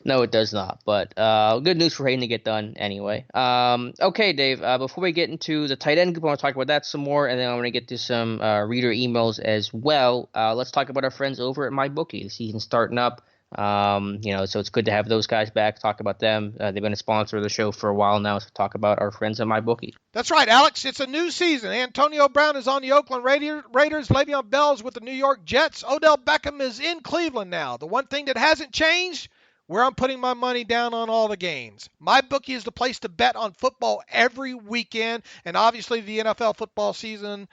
No, it does not. But good news for Haden to get done anyway. Okay, Dave, before we get into the tight end group, I want to talk about that some more. And then I want to get to some reader emails as well. Let's talk about our friends over at MyBookie. The season's starting up. So it's good to have those guys back, talk about them. They've been a sponsor of the show for a while now, so talk about our friends at MyBookie. That's right, Alex. It's a new season. Antonio Brown is on the Oakland Raiders. Le'Veon Bell's with the New York Jets. Odell Beckham is in Cleveland now. The one thing that hasn't changed, where I'm putting my money down on all the games. MyBookie is the place to bet on football every weekend, and obviously the NFL football season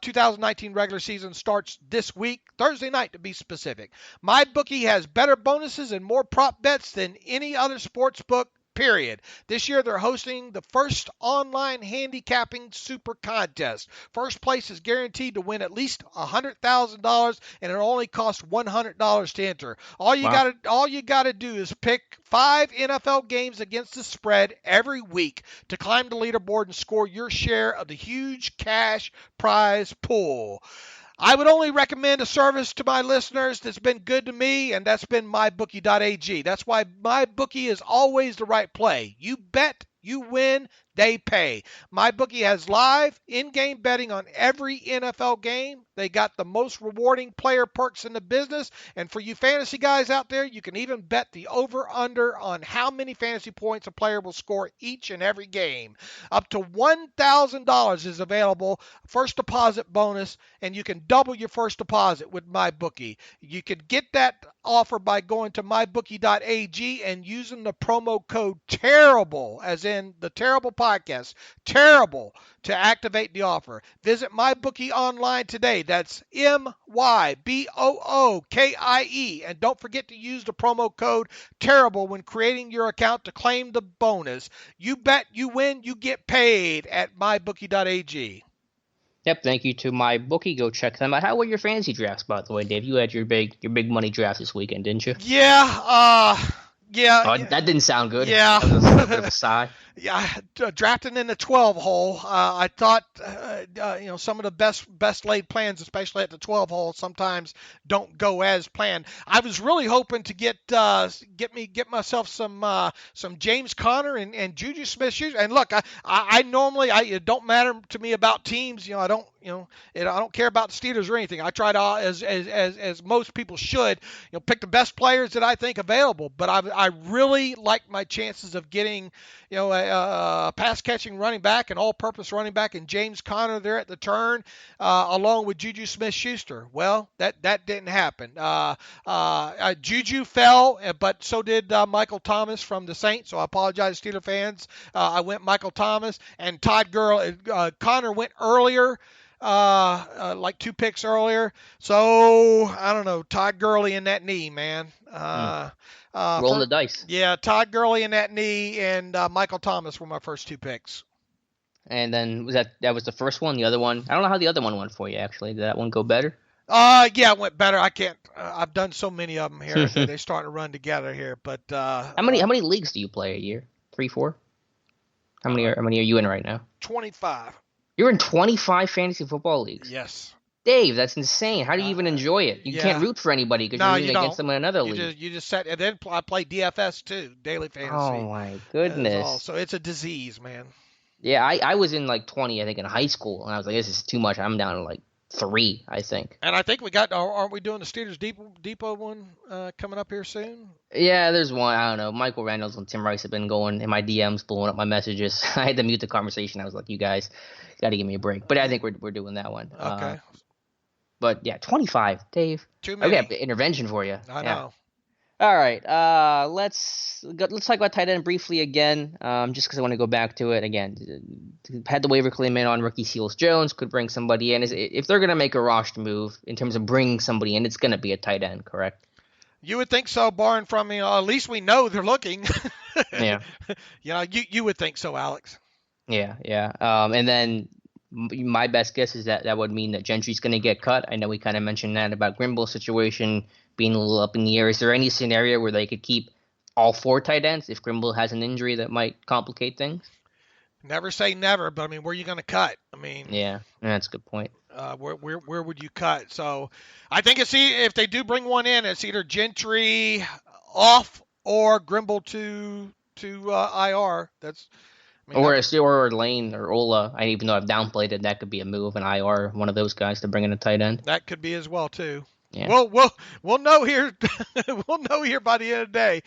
2019 regular season starts this week, Thursday night to be specific. MyBookie has better bonuses and more prop bets than any other sports book, period. This year they're hosting the first online handicapping super contest. First place is guaranteed to win at least $100,000, and it only costs $100 to enter. All you gotta do is pick 5 NFL games against the spread every week to climb the leaderboard and score your share of the huge cash prize pool. I would only recommend a service to my listeners that's been good to me, and that's been mybookie.ag. That's why MyBookie is always the right play. You bet, you win, they pay. MyBookie has live in-game betting on every NFL game. They got the most rewarding player perks in the business. And for you fantasy guys out there, you can even bet the over-under on how many fantasy points a player will score each and every game. Up to $1,000 is available, first deposit bonus, and you can double your first deposit with MyBookie. You can get that offer by going to mybookie.ag and using the promo code TERRIBLE, as in the terrible podcast, terrible, to activate the offer. Visit MyBookie online today. That's MyBookie. And don't forget to use the promo code TERRIBLE when creating your account to claim the bonus. You bet, you win, you get paid at mybookie.ag. Yep, thank you to my bookie. Go check them out. How were your fantasy drafts, by the way, Dave? You had your big money draft this weekend, didn't you? Yeah, yeah. Oh, that didn't sound good. Yeah. That was a bit of a sigh. Yeah, drafting in the 12 hole. I thought, some of the best laid plans, especially at the 12 hole, sometimes don't go as planned. I was really hoping to get myself some James Conner and Juju Smith-Schuster. And look, I normally it don't matter to me about teams. I don't care about the Steelers or anything. I try to, as most people should, pick the best players that I think available. But I really like my chances of getting, a pass-catching running back, an all-purpose running back, and James Conner there at the turn, along with Juju Smith-Schuster. Well, that didn't happen. Juju fell, but so did Michael Thomas from the Saints. So I apologize, Steeler fans. I went Michael Thomas, and Todd Gurley. Conner went earlier. Like 2 picks earlier. So, I don't know. Todd Gurley in that knee, man. Rolling the dice. Yeah, Todd Gurley in that knee and Michael Thomas were my first 2 picks. And then that was the first one? The other one? I don't know how the other one went for you, actually. Did that one go better? Yeah, it went better. I can't. I've done so many of them here. They're starting to run together here. But how many leagues do you play a year? 3, 4? How many are you in right now? 25. You're in 25 fantasy football leagues. Yes. Dave, that's insane. How do you even enjoy it? You can't root for anybody because you're rooting against them in another league. You just sat, and then I play DFS too, daily fantasy. Oh my goodness! So it's a disease, man. Yeah, I was in like 20, I think, in high school, and I was like, this is too much. I'm down to like 3, I think. And I think aren't we doing the Steelers Depot one coming up here soon? Yeah, there's one. I don't know. Michael Reynolds and Tim Rice have been going in my DMs, blowing up my messages. I had to mute the conversation. I was like, you guys got to give me a break. But I think we're doing that one. Okay. But yeah, 25, Dave. Too many. Okay, intervention for you. I know. All right, let's talk about tight end briefly again, just because I want to go back to it again. Had the waiver claim in on rookie Seals Jones, could bring somebody in. If they're going to make a roster move in terms of bringing somebody in, it's going to be a tight end, correct? You would think so, barring from, at least we know they're looking. Yeah. You would think so, Alex. Yeah. And then my best guess is that would mean that Gentry's going to get cut. I know we kind of mentioned that about Grimble's situation being a little up in the air. Is there any scenario where they could keep all 4 tight ends if Grimble has an injury that might complicate things? Never say never, but where are you going to cut? Yeah, that's a good point. Where would you cut? So I think if they do bring one in, it's either Gentry off or Grimble to IR. Or Lane or Ola. Even though I've downplayed it, that could be a move, an IR, one of those guys to bring in a tight end. That could be as well too. Yeah. We'll know here. We'll know here by the end of the day.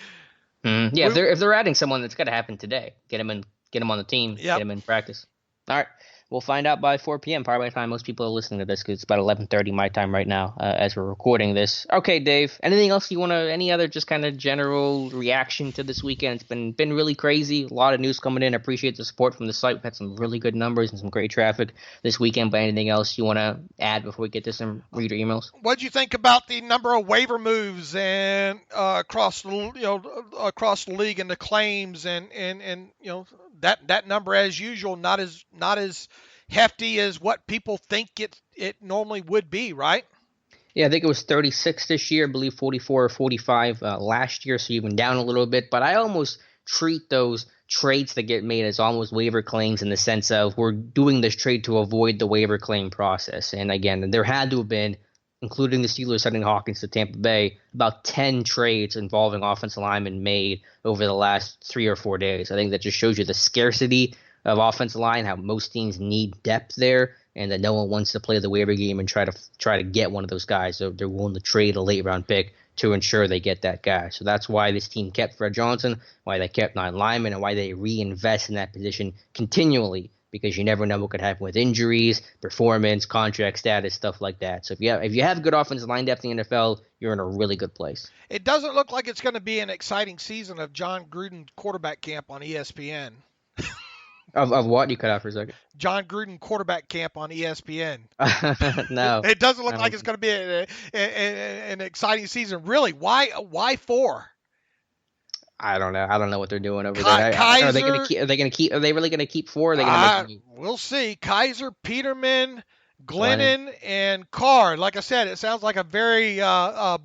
Mm-hmm. Yeah, if they're adding someone, that's got to happen today. Get him on the team. Yep. Get him in practice. All right. We'll find out by 4 p.m. Probably by the time most people are listening to this, because it's about 11:30 my time right now as we're recording this. Okay, Dave. Anything else you want to? Any other just kind of general reaction to this weekend? It's been really crazy. A lot of news coming in. I appreciate the support from the site. We've had some really good numbers and some great traffic this weekend. But anything else you want to add before we get to some reader emails? What did you think about the number of waiver moves and across the league and the claims and that number, as usual, not as hefty as what people think it normally would be, right? Yeah, I think it was 36 this year, I believe 44 or 45 last year, so even down a little bit. But I almost treat those trades that get made as almost waiver claims in the sense of we're doing this trade to avoid the waiver claim process. And again, there had to have been, including the Steelers sending Hawkins to Tampa Bay, about 10 trades involving offensive linemen made over the last 3 or 4 days. I think that just shows you the scarcity of offensive line, how most teams need depth there, and that no one wants to play the waiver game and try to get one of those guys. So they're willing to trade a late round pick to ensure they get that guy. So that's why this team kept Fred Johnson, why they kept 9 linemen, and why they reinvest in that position continually, because you never know what could happen with injuries, performance, contract status, stuff like that. So if you have good offensive line depth in the NFL, you're in a really good place. It doesn't look like it's going to be an exciting season of John Gruden quarterback camp on ESPN. Of what? You cut out for a second. John Gruden quarterback camp on ESPN. No. It doesn't look like it's going to be an exciting season. Really? Why 4? I don't know. I don't know what they're doing over there. Kaiser, are they going to keep? Are they really going to keep 4? Are they going to make? We'll see. Kaiser, Peterman, Glennon and Carr. Like I said, it sounds like a very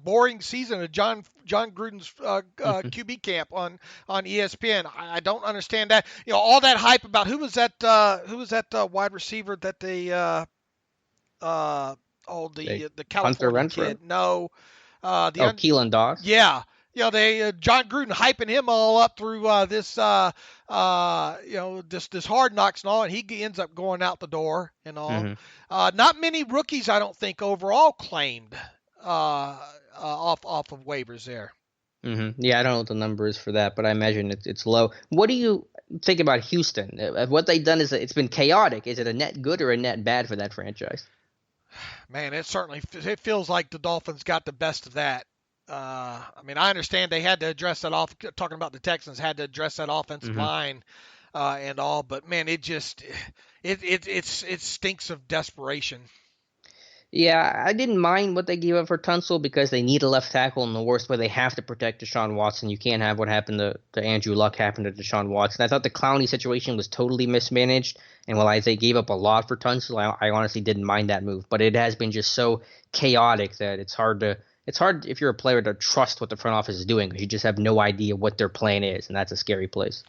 boring season of John Gruden's QB camp on ESPN. I don't understand that. All that hype about who was that wide receiver that they the California kid. No, Keelan Doss. Yeah. They John Gruden hyping him all up through this Hard Knocks and all, and he ends up going out the door and all. Mm-hmm. Not many rookies, I don't think, overall claimed off of waivers there. Mm-hmm. Yeah, I don't know what the number is for that, but I imagine it's low. What do you think about Houston? What they've done is it's been chaotic. Is it a net good or a net bad for that franchise? Man, it feels like the Dolphins got the best of that. I understand they had to address that talking about the Texans had to address that offensive line and all, but man, it stinks of desperation. Yeah, I didn't mind what they gave up for Tunsil because they need a left tackle in the worst way. They have to protect Deshaun Watson. You can't have what happened to Andrew Luck happen to Deshaun Watson. I thought the Clowney situation was totally mismanaged, and while they gave up a lot for Tunsil, I honestly didn't mind that move. But it has been just so chaotic that it's hard if you're a player to trust what the front office is doing because you just have no idea what their plan is, and that's a scary place.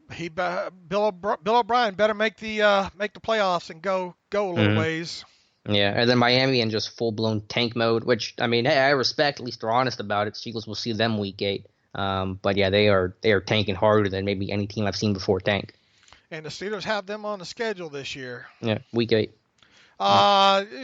Bill O'Brien better make the playoffs and go a little ways. Yeah, and then Miami in just full-blown tank mode, which, I respect. At least they're honest about it. Steelers will see them week 8. But, yeah, they are tanking harder than maybe any team I've seen before tank. And the Steelers have them on the schedule this year. Yeah, week 8.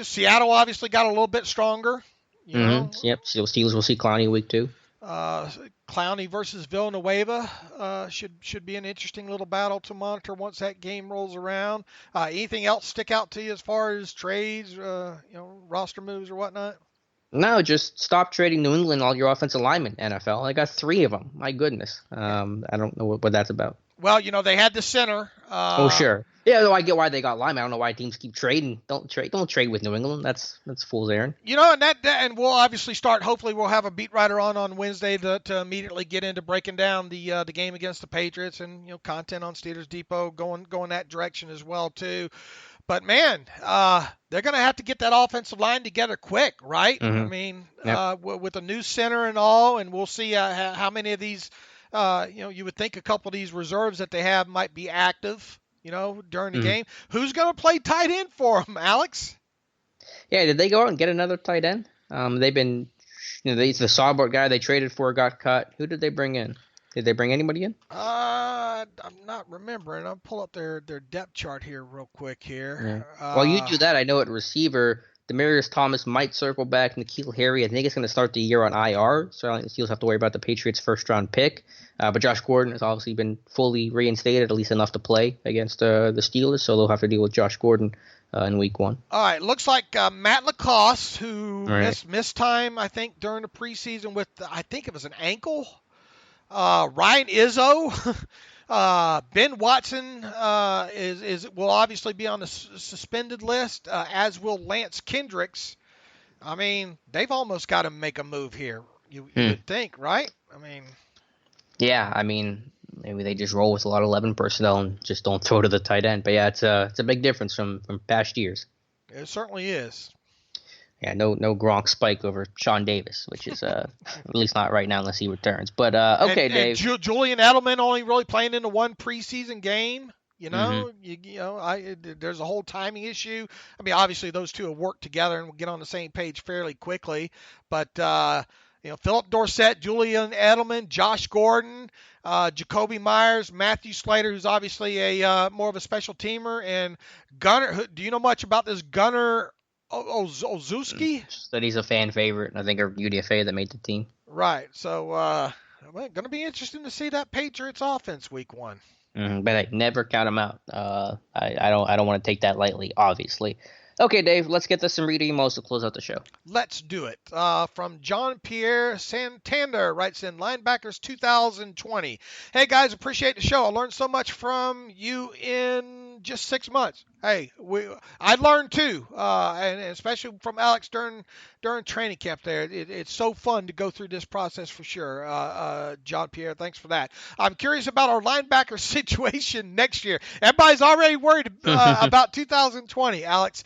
Seattle obviously got a little bit stronger. You know? Yep, Steelers will see Clowney week 2. Clowney versus Villanueva should be an interesting little battle to monitor once that game rolls around. Anything else stick out to you as far as trades, roster moves or whatnot? No, just stop trading New England all your offensive linemen, NFL. I got 3 of them. My goodness. I don't know what that's about. Well, they had the center. Sure. Yeah, though I get why they got linemen. I don't know why teams keep trading. Don't trade with New England. That's fool's errand. And we'll obviously start. Hopefully, we'll have a beat writer on Wednesday to immediately get into breaking down the game against the Patriots and content on Steelers Depot going that direction as well too. But man, they're going to have to get that offensive line together quick, right? With a new center and all, and we'll see how many of these. You would think a couple of these reserves that they have might be active, during the game. Who's going to play tight end for them, Alex? Yeah, did they go out and get another tight end? They've been, the Sawboard guy they traded for got cut. Who did they bring in? Did they bring anybody in? I'm not remembering. I'll pull up their depth chart here real quick here. Yeah. While you do that, I know at receiver, Demaryius Thomas might circle back. N'Keal Harry, I think it's going to start the year on IR, so I don't think the Steelers have to worry about the Patriots' first-round pick. But Josh Gordon has obviously been fully reinstated, at least enough to play against the Steelers, so they'll have to deal with Josh Gordon in Week 1. All right, looks like Matt Lacoste, who missed time, I think, during the preseason with, I think it was an ankle. Ryan Izzo. Ben Watson will obviously be on the suspended list, as will Lance Kendricks. They've almost got to make a move here. You would think, right? Yeah, maybe they just roll with a lot of 11 personnel and just don't throw to the tight end. But yeah, it's a big difference from past years. It certainly is. Yeah, no Gronk spike over Sean Davis, which is at least not right now unless he returns. But okay, Dave. Julian Edelman only really playing in the one preseason game. There's a whole timing issue. Obviously those two have worked together and will get on the same page fairly quickly. But Philip Dorsett, Julian Edelman, Josh Gordon, Jacoby Myers, Matthew Slater, who's obviously a more of a special teamer, and Gunnar. Do you know much about this Gunnar Olszewski? That he's a fan favorite, and I think a UDFA that made the team. Right. So, going to be interesting to see that Patriots offense Week 1. But I never count them out. I don't want to take that lightly, obviously. Okay, Dave, let's get to some reader emails to close out the show. Let's do it. From John Pierre Santander, writes in Linebackers 2020. Hey, guys, appreciate the show. I learned so much from you in just 6 months. Hey, I learned too, and especially from Alex during training camp. There, it's so fun to go through this process for sure. John Pierre, thanks for that. I'm curious about our linebacker situation next year. Everybody's already worried about 2020. Alex,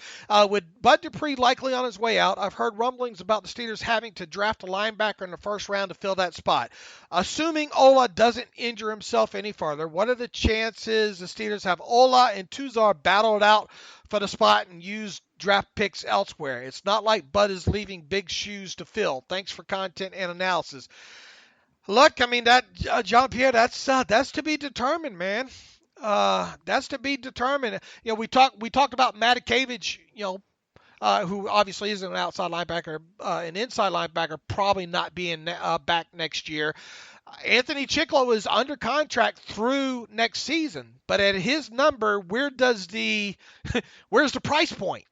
with Bud Dupree likely on his way out, I've heard rumblings about the Steelers having to draft a linebacker in the first round to fill that spot. Assuming Ola doesn't injure himself any further, what are the chances the Steelers have Ola and Tuzar battle it out for the spot and use draft picks elsewhere? It's not like Bud is leaving big shoes to fill. Thanks for content and analysis. Look, I mean, that John Pierre, that's to be determined, man. That's to be determined. You know, we talked about Matakevich, who obviously isn't an outside linebacker, an inside linebacker, probably not being back next year. Anthony Chicklow is under contract through next season, but at his number, where's the price point?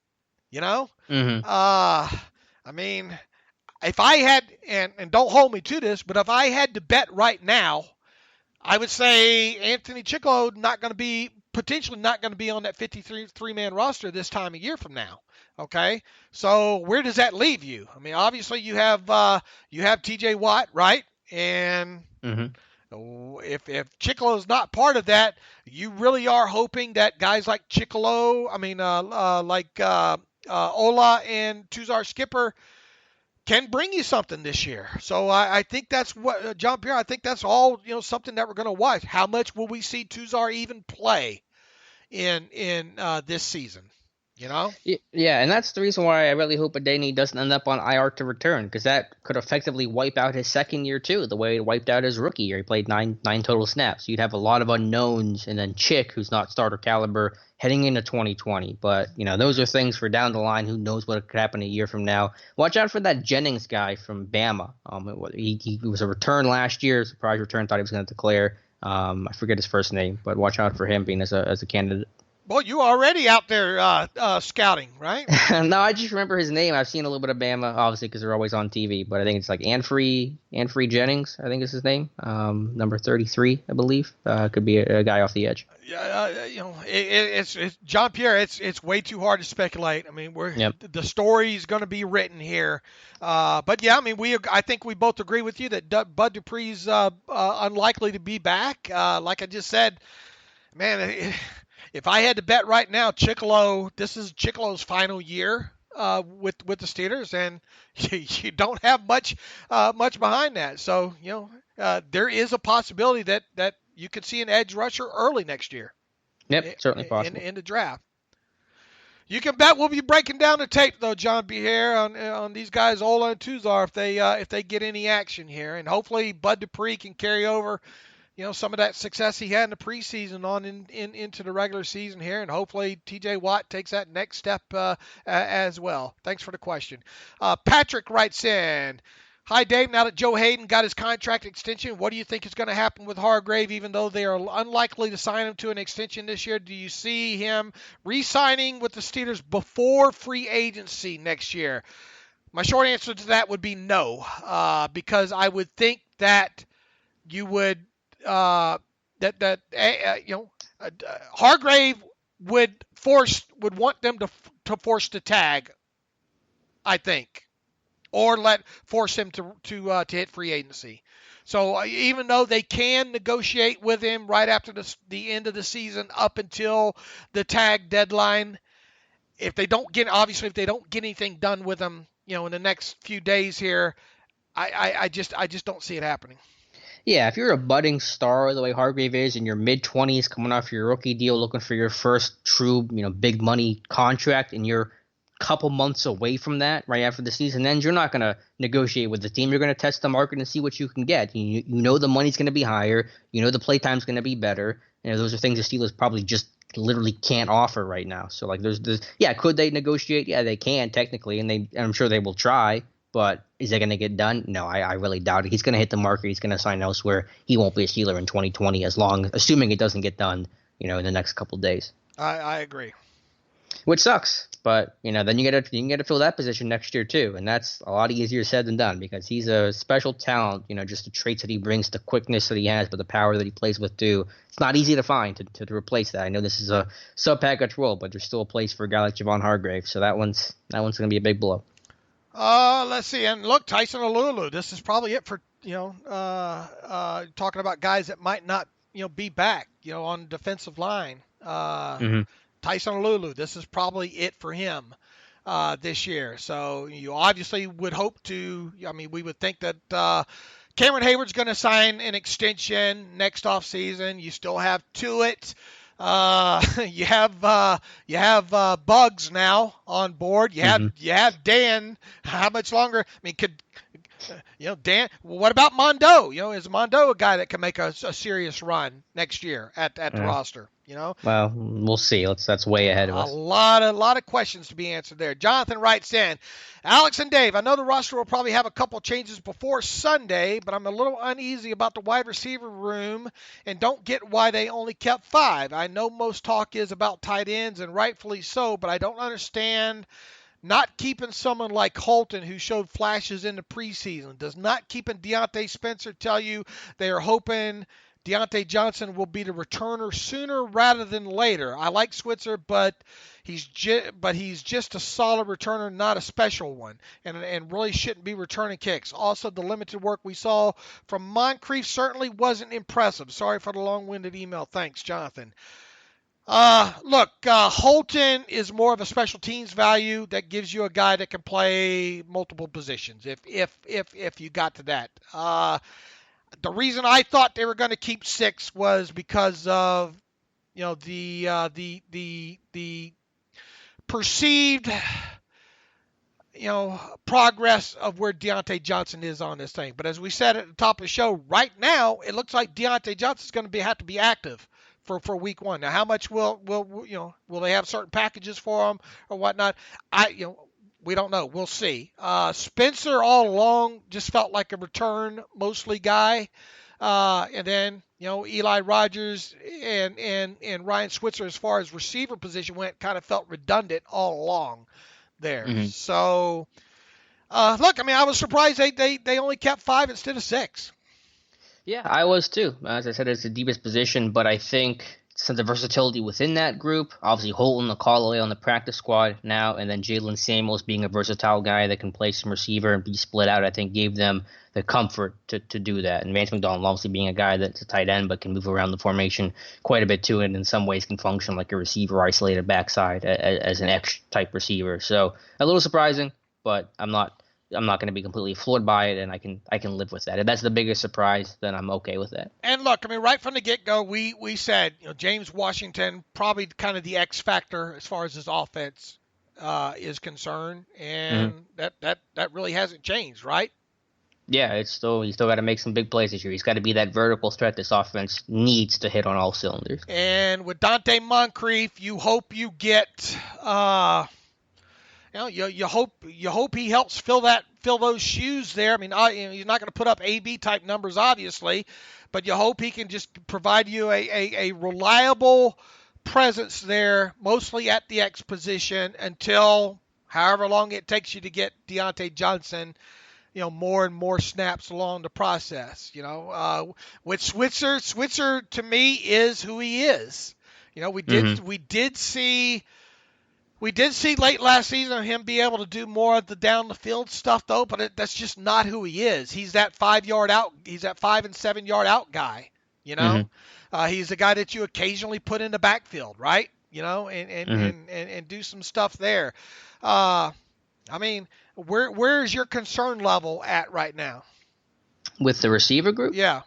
Mm-hmm. I mean, if I had, and don't hold me to this, but if I had to bet right now, I would say Anthony Chicklow potentially not going to be on that 53-man roster this time a year from now. Okay, so where does that leave you? I mean, obviously you have T.J. Watt, right? And if Chicklow is not part of that, you really are hoping that guys like Chicklow, Ola and Tuzar Skipper can bring you something this year. So I think that's what John Pierre. I think that's all something that we're going to watch. How much will we see Tuzar even play in this season? Yeah, and that's the reason why I really hope Adeni doesn't end up on IR to return, because that could effectively wipe out his second year too, the way it wiped out his rookie year. He played nine total snaps. You'd have a lot of unknowns, and then Chick, who's not starter caliber, heading into 2020. But those are things for down the line. Who knows what could happen a year from now? Watch out for that Jennings guy from Bama. He was a return last year, surprise return. Thought he was going to declare. I forget his first name, but watch out for him being as a candidate. Boy, you already out there scouting, right? No, I just remember his name. I've seen a little bit of Bama, obviously, because they're always on TV. But I think it's like Anfree Jennings, I think is his name. Number 33, I believe. Could be a guy off the edge. Yeah, it's John Pierre. It's way too hard to speculate. I mean, the story is going to be written here. But yeah, I mean, I think we both agree with you that Bud Dupree's unlikely to be back. Like I just said, man. If I had to bet right now, this is Chicklow's final year with the Steelers, and you don't have much behind that. So there is a possibility that you could see an edge rusher early next year. Yep, certainly possible in the draft. You can bet we'll be breaking down the tape though, John Pierre, on these guys Ola and Tuzar if they get any action here, and hopefully Bud Dupree can carry over. Some of that success he had in the preseason on into the regular season here, and hopefully T.J. Watt takes that next step as well. Thanks for the question. Patrick writes in, hi, Dave. Now that Joe Haden got his contract extension, what do you think is going to happen with Hargrave, even though they are unlikely to sign him to an extension this year? Do you see him re-signing with the Steelers before free agency next year? My short answer to that would be no, because I would think that you would Hargrave would want them to force the tag, I think, or force him to hit free agency. So even though they can negotiate with him right after the end of the season up until the tag deadline, if they don't get anything done with him, in the next few days here, I just don't see it happening. Yeah, if you're a budding star the way Hargrave is in your mid-20s coming off your rookie deal looking for your first true, big money contract and you're a couple months away from that right after the season ends, you're not going to negotiate with the team. You're going to test the market and see what you can get. You know the money's going to be higher. You know the play time's going to be better. Those are things the Steelers probably just literally can't offer right now. So, could they negotiate? Yeah, they can technically, and I'm sure they will try. But is that going to get done? No, I really doubt it. He's going to hit the market. He's going to sign elsewhere. He won't be a Steeler in 2020 assuming it doesn't get done, in the next couple of days. I agree. Which sucks. but then you get to fill that position next year too, and that's a lot easier said than done because he's a special talent. Just the traits that he brings, the quickness that he has, but the power that he plays with too. It's not easy to find to replace that. I know this is a sub-package role, but there's still a place for a guy like Javon Hargrave, so that one's going to be a big blow. Let's see, and look, Tyson Alulu. This is probably it for talking about guys that might not be back on defensive line. Tyson Alulu, this is probably it for him this year. So you obviously would hope to. We would think that Cameron Hayward's going to sign an extension next offseason. You still have Tuitt. You have Bugs now on board. You have Dan. How much longer? Could Dan? What about Mondo? Is Mondo a guy that can make a serious run next year at the roster? Well, we'll see. That's way ahead of us. A lot of questions to be answered there. Jonathan writes in, Alex and Dave, I know the roster will probably have a couple changes before Sunday, but I'm a little uneasy about the wide receiver room and don't get why they only kept 5. I know most talk is about tight ends, and rightfully so, but I don't understand not keeping someone like Holton, who showed flashes in the preseason. Does not keeping Deontay Spencer tell you they are hoping Deontay Johnson will be the returner sooner rather than later? I like Switzer, but he's just a solid returner, not a special one, and really shouldn't be returning kicks. Also, the limited work we saw from Moncrief certainly wasn't impressive. Sorry for the long-winded email. Thanks, Jonathan. Holton is more of a special teams value that gives you a guy that can play multiple positions. If you got to that. The reason I thought they were going to keep 6 was because of the perceived progress of where Deontay Johnson is on this thing. But as we said at the top of the show, right now it looks like Deontay Johnson is going to have to be active for week 1. Now, how much will they have certain packages for him or whatnot? We don't know. We'll see. Spencer all along just felt like a return mostly guy. And then, Eli Rogers and Ryan Switzer, as far as receiver position went, kind of felt redundant all along there. Mm-hmm. So, I was surprised they only kept 5 instead of 6. Yeah, I was too. As I said, it's the deepest position, but I think some of the versatility within that group, obviously Holton, the call-away on the practice squad now, and then Jalen Samuels being a versatile guy that can play some receiver and be split out, I think gave them the comfort to do that. And Vance McDonald obviously being a guy that's a tight end but can move around the formation quite a bit too, and in some ways can function like a receiver isolated backside as an X-type receiver. So a little surprising, but I'm not going to be completely floored by it, and I can live with that. If that's the biggest surprise, then I'm okay with that. And look, right from the get-go, we said James Washington probably kind of the X factor as far as his offense is concerned, and that really hasn't changed, right? Yeah, he's still got to make some big plays this year. He's got to be that vertical threat this offense needs to hit on all cylinders. And with Dante Moncrief, you hope you get. You hope he helps fill those shoes there. He's not going to put up AB type numbers, obviously, but you hope he can just provide you a reliable presence there, mostly at the X position until however long it takes you to get Deontay Johnson, more and more snaps along the process. With Switzer to me is who he is. We did see late last season him be able to do more of the down the field stuff though, but that's just not who he is. He's that 5 yard out. He's that 5 and 7 yard out guy. He's the guy that you occasionally put in the backfield, right? And do some stuff there. Where's your concern level at right now? With the receiver group? Yeah.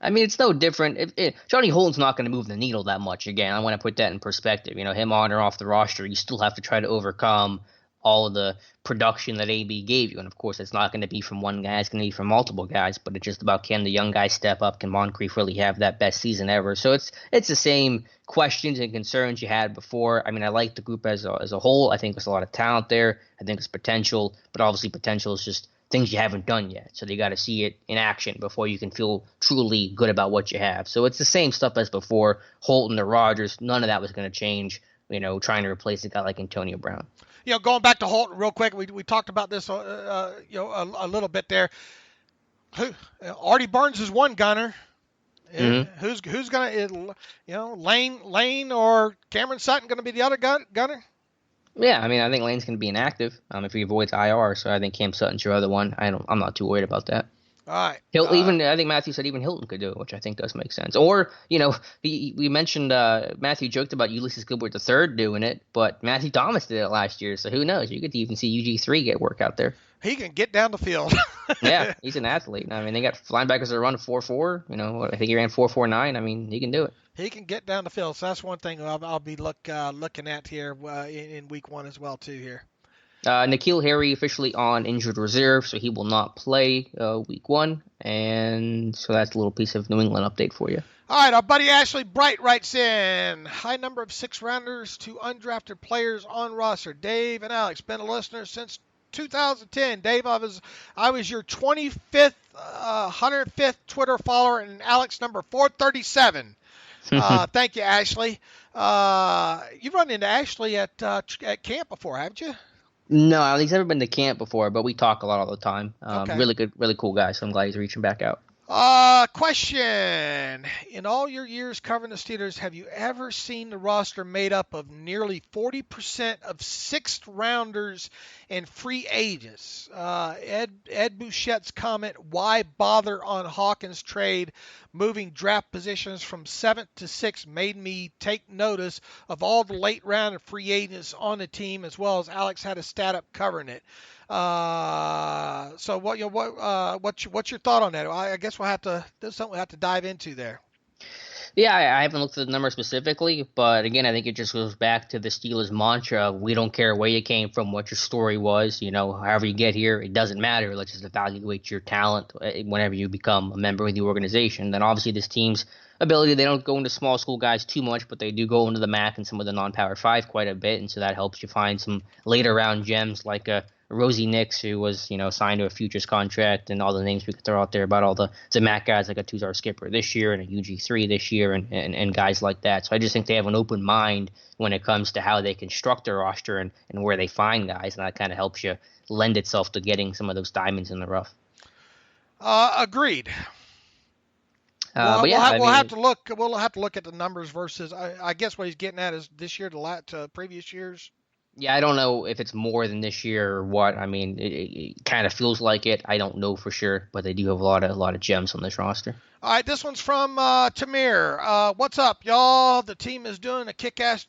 It's no different. Johnny Holton's not going to move the needle that much. Again, I want to put that in perspective. Him on or off the roster, you still have to try to overcome all of the production that AB gave you. And, of course, it's not going to be from one guy. It's going to be from multiple guys. But it's just about, can the young guy step up? Can Moncrief really have that best season ever? So it's the same questions and concerns you had before. I like the group as a whole. I think there's a lot of talent there. I think there's potential. But obviously potential is just things you haven't done yet. So you got to see it in action before you can feel truly good about what you have. So it's the same stuff as before. Holton or Rodgers, none of that was going to change. trying to replace a guy like Antonio Brown. Going back to Holton real quick, we talked about this, a little bit there. Artie Burns is one gunner. Mm-hmm. Who's gonna, Lane or Cameron Sutton gonna be the other gunner? Yeah, I mean, I think Lane's going to be inactive if he avoids IR, so I think Cam Sutton's your other one. I'm not too worried about that. All right. I think Matthew said even Hilton could do it, which I think does make sense. Or, we mentioned Matthew joked about Ulysses Gilbert III doing it, but Matthew Thomas did it last year, so who knows? You could even see UG3 get work out there. He can get down the field. Yeah, he's an athlete. I mean, they got linebackers that run 4.4. I think he ran 4.49. I mean, he can do it. He can get down the field, so that's one thing I'll be looking at here in week 1 as well, too, here. N'Keal Harry officially on injured reserve, so he will not play week 1. And so that's a little piece of New England update for you. All right, our buddy Ashley Bright writes in, high number of 6-rounders to undrafted players on roster. Dave and Alex, been a listener since 2010. Dave, I was your 25th, 105th Twitter follower, and Alex number 437. Thank you, Ashley. You've run into Ashley at camp before, haven't you? No, he's never been to camp before, but we talk a lot all the time. Okay. Really good, really cool guy, so I'm glad he's reaching back out. Question. In all your years covering the Steelers, have you ever seen the roster made up of nearly 40% of 6th-rounders and free agents? Ed Bouchette's comment, why bother on Hawkins' trade? Moving draft positions from 7th to 6th made me take notice of all the late-round and free agents on the team, as well as Alex had a stat up covering it. So what's your thought on that? I guess there's something we'll have to dive into there. Yeah, I haven't looked at the number specifically, but again, I think it just goes back to the Steelers' mantra: we don't care where you came from, what your story was. However you get here, it doesn't matter. Let's just evaluate your talent whenever you become a member of the organization. Then obviously this team's ability, they don't go into small school guys too much, but they do go into the MAC and some of the non-Power 5 quite a bit, and so that helps you find some later round gems like Rosie Nix, who was, signed to a futures contract, and all the names we could throw out there about all the MAC guys like a Tuzar Skipper this year and a UG3 this year and guys like that. So I just think they have an open mind when it comes to how they construct their roster and where they find guys, and that kind of helps you lend itself to getting some of those diamonds in the rough. Agreed. We'll have to look. We'll have to look at the numbers versus. I guess what he's getting at is this year to previous years. Yeah, I don't know if it's more than this year or what. I mean, it kind of feels like it. I don't know for sure, but they do have a lot of gems on this roster. All right, this one's from Tamir. What's up, y'all? The team is doing a kick-ass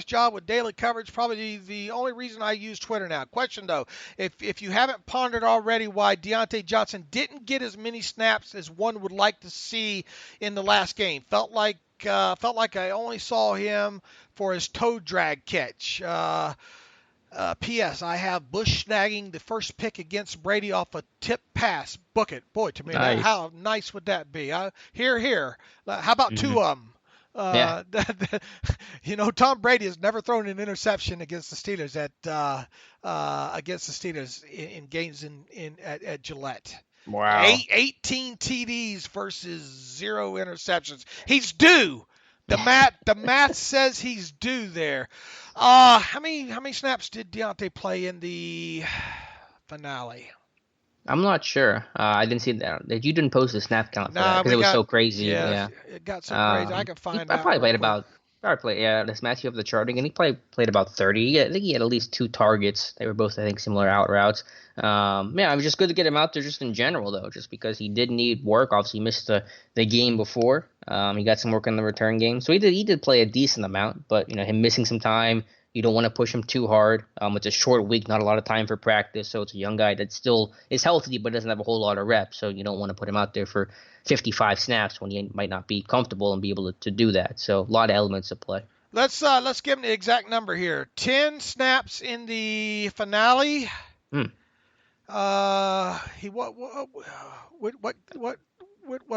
job with daily coverage. Probably the only reason I use Twitter now. Question though, if you haven't pondered already why Deontay Johnson didn't get as many snaps as one would like to see in the last game. Felt like I only saw him for his toe drag catch. P.S. I have Bush snagging the first pick against Brady off a tip pass. Book it. Boy, to me, nice. How nice would that be? Here. How about two of them? Tom Brady has never thrown an interception against the Steelers in games at Gillette. Wow. 18 TDs versus 0 interceptions. He's due. The math says he's due there. How many snaps did Deontay play in the finale? I'm not sure. I didn't see that. You didn't post the snap count for that because it was so crazy. Yeah, it got so crazy. I can find out. I probably played about. Let's match you up the charting, and he played about 30. I think he had at least 2 targets. They were both, I think, similar out routes. It was just good to get him out there just in general, though, just because he did need work. Obviously, he missed the game before. He got some work in the return game. So he did play a decent amount, but, him missing some time, you don't want to push him too hard. It's a short week, not a lot of time for practice, so it's a young guy that still is healthy but doesn't have a whole lot of reps, so you don't want to put him out there for 55 snaps when he might not be comfortable and be able to do that. So a lot of elements at play. Let's give him the exact number here. 10 snaps in the finale. What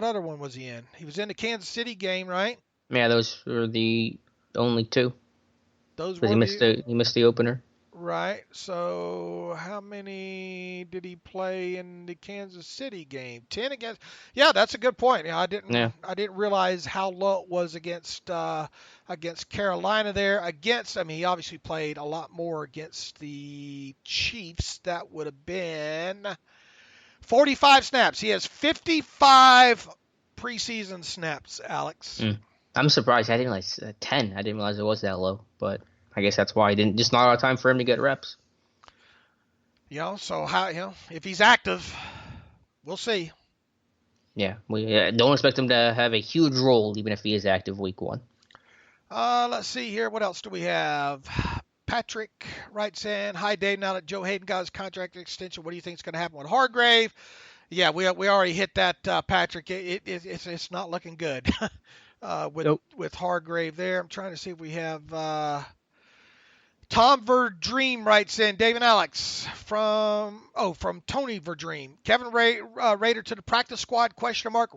other one was he in? He was in the Kansas City game, right? Yeah, those were the only 2. Those he missed the opener. Right. So how many did he play in the Kansas City game? 10 against. Yeah, that's a good point. I didn't realize how low it was against Carolina there. He obviously played a lot more against the Chiefs. That would have been 45 snaps. He has 55 preseason snaps, Alex. I'm surprised. I didn't realize 10. I didn't realize it was that low, but I guess that's why just not a lot of time for him to get reps. So if he's active, we'll see. Yeah, we don't expect him to have a huge role, even if he is active week 1. Let's see here. What else do we have? Patrick writes in, "Hi Dave. Now that Joe Haden got his contract extension, what do you think is going to happen with Hargrave?" Yeah, we already hit that, Patrick. It's not looking good with Hargrave there. I'm trying to see if we have. Tom Verdream writes in, Dave and Alex from Tony Verdream. Kevin Rader to the practice squad, ?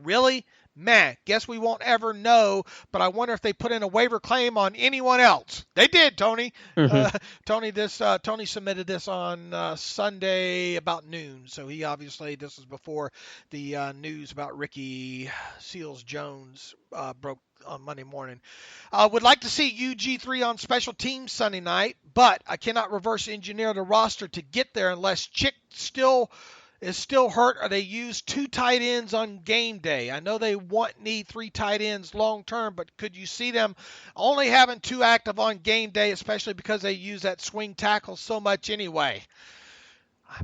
Really? Man, guess we won't ever know, but I wonder if they put in a waiver claim on anyone else. They did, Tony. Mm-hmm. Tony submitted this on Sunday about noon, so this was before the news about Ricky Seals-Jones broke on Monday morning. Would like to see UG3 on special teams Sunday night, but I cannot reverse engineer the roster to get there unless Chick is still hurt or they use 2 tight ends on game day. I know they need 3 tight ends long term, but could you see them only having 2 active on game day, especially because they use that swing tackle so much anyway?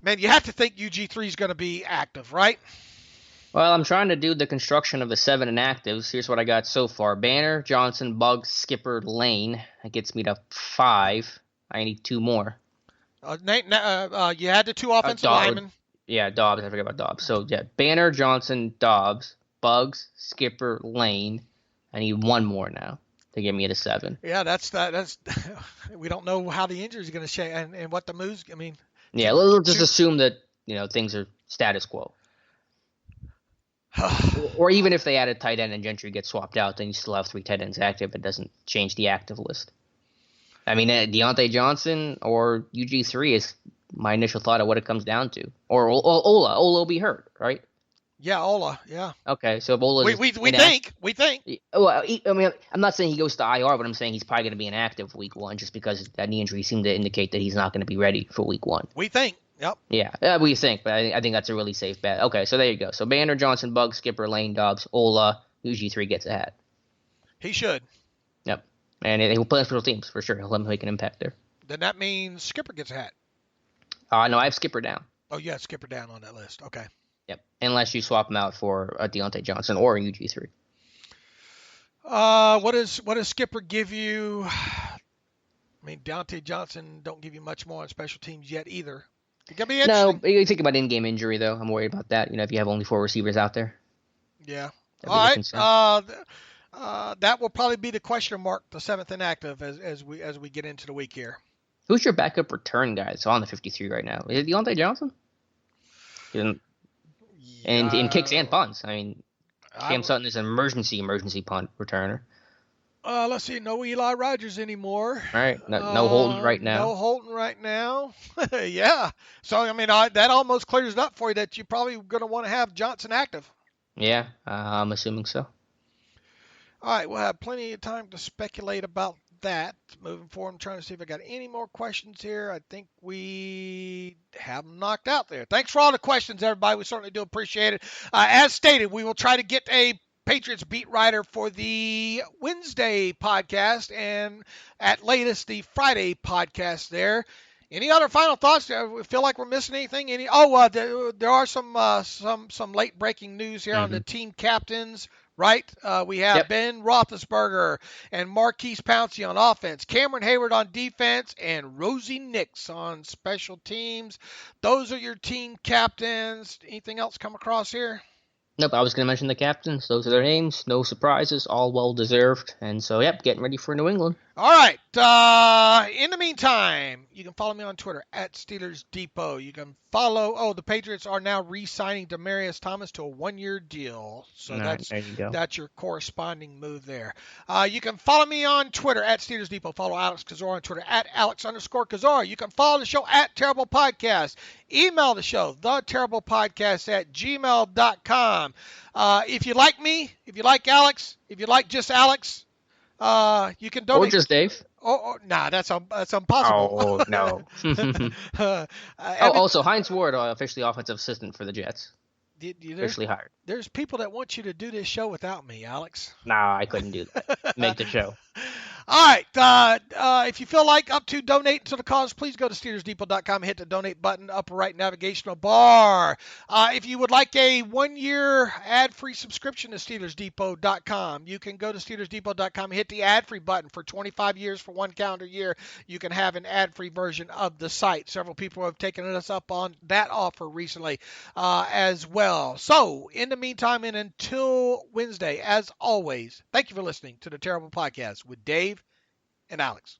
Man, you have to think UG3 is going to be active, right? Well, I'm trying to do the construction of the 7 inactives. Here's what I got so far. Banner, Johnson, Buggs, Skipper, Lane. That gets me to 5. I need 2 more. You had the 2 offensive linemen. Yeah, Dobbs. I forgot about Dobbs. So, yeah, Banner, Johnson, Dobbs, Buggs, Skipper, Lane. I need 1 more now to get me to 7. Yeah, that's we don't know how the injuries are going to shape and what the moves. Yeah, let's just assume that things are status quo. Or even if they add a tight end and Gentry gets swapped out, then you still have 3 tight ends active. It doesn't change the active list. Deontay Johnson or UG3 is my initial thought of what it comes down to. Or Ola. Ola will be hurt, right? Yeah, Ola, yeah. Okay, so if Ola we think. Well, I'm not saying he goes to IR, but I'm saying he's probably going to be inactive week 1 just because that knee injury seemed to indicate that he's not going to be ready for week 1. We think. Yep. Yeah, we think, but I think that's a really safe bet. Okay, so there you go. So Banner, Johnson, Buggs, Skipper, Lane, Dobbs, Ola, UG3 gets a hat. He should. Yep. And he'll play on special teams for sure. He'll make an impact there. Then that means Skipper gets a hat. No, I have Skipper down. Oh, yeah, Skipper down on that list. Okay. Yep. Unless you swap him out for a Deontay Johnson or a UG3. What does Skipper give you? Deontay Johnson don't give you much more on special teams yet either. It's going to be interesting. No, you think about in-game injury, though. I'm worried about that, if you have only 4 receivers out there. Yeah. All right. That will probably be the question mark, the 7th inactive, as we get into the week here. Who's your backup return guy that's on the 53 right now? Is it Deontay Johnson? And in kicks and punts. Cam Sutton is an emergency punt returner. Let's see. No Eli Rogers anymore. All right. No Holton right now. No Holton right now. Yeah. So, that almost clears it up for you that you're probably going to want to have Johnson active. Yeah, I'm assuming so. All right. We'll have plenty of time to speculate about that. Moving forward, I'm trying to see if I got any more questions here. I think we have them knocked out there. Thanks for all the questions, everybody. We certainly do appreciate it. As stated, we will try to get a Patriots beat writer for the Wednesday podcast and at latest the Friday podcast there. Any other final thoughts? Do we feel like we're missing anything? There are some late breaking news here on the team captains, right? We have Ben Roethlisberger and Marquise Pouncey on offense, Cameron Hayward on defense, and Rosie Nix on special teams. Those are your team captains. Anything else come across here? Nope, I was going to mention the captains. Those are their names. No surprises. All well-deserved. And so, getting ready for New England. All right. In the meantime, You can follow me on Twitter at Steelers Depot. You can follow. The Patriots are now re-signing Demaryius Thomas to a 1-year deal. So there you go. that's your corresponding move there. You can follow me on Twitter at Steelers Depot. Follow Alex Kozora on Twitter at Alex_Kozora. You can follow the show at Terrible Podcast. Email the show, theterriblepodcast@gmail.com. If you like me, if you like Alex, if you like just Alex, you can donate. Or just Dave. Nah, that's impossible. Oh, no. Also, Heinz Ward, officially offensive assistant for the Jets. Officially hired. There's people that want you to do this show without me, Alex. Nah, I couldn't do that. Make the show. All right. If you feel like up to donating to the cause, please go to SteelersDepot.com and hit the donate button, upper right navigational bar. If you would like a 1-year ad-free subscription to SteelersDepot.com, you can go to SteelersDepot.com and hit the ad-free button. For 25 years, for 1 calendar year, you can have an ad-free version of the site. Several people have taken us up on that offer recently as well. So, in the meantime and until Wednesday, as always, thank you for listening to the Terrible Podcast with Dave and Alex.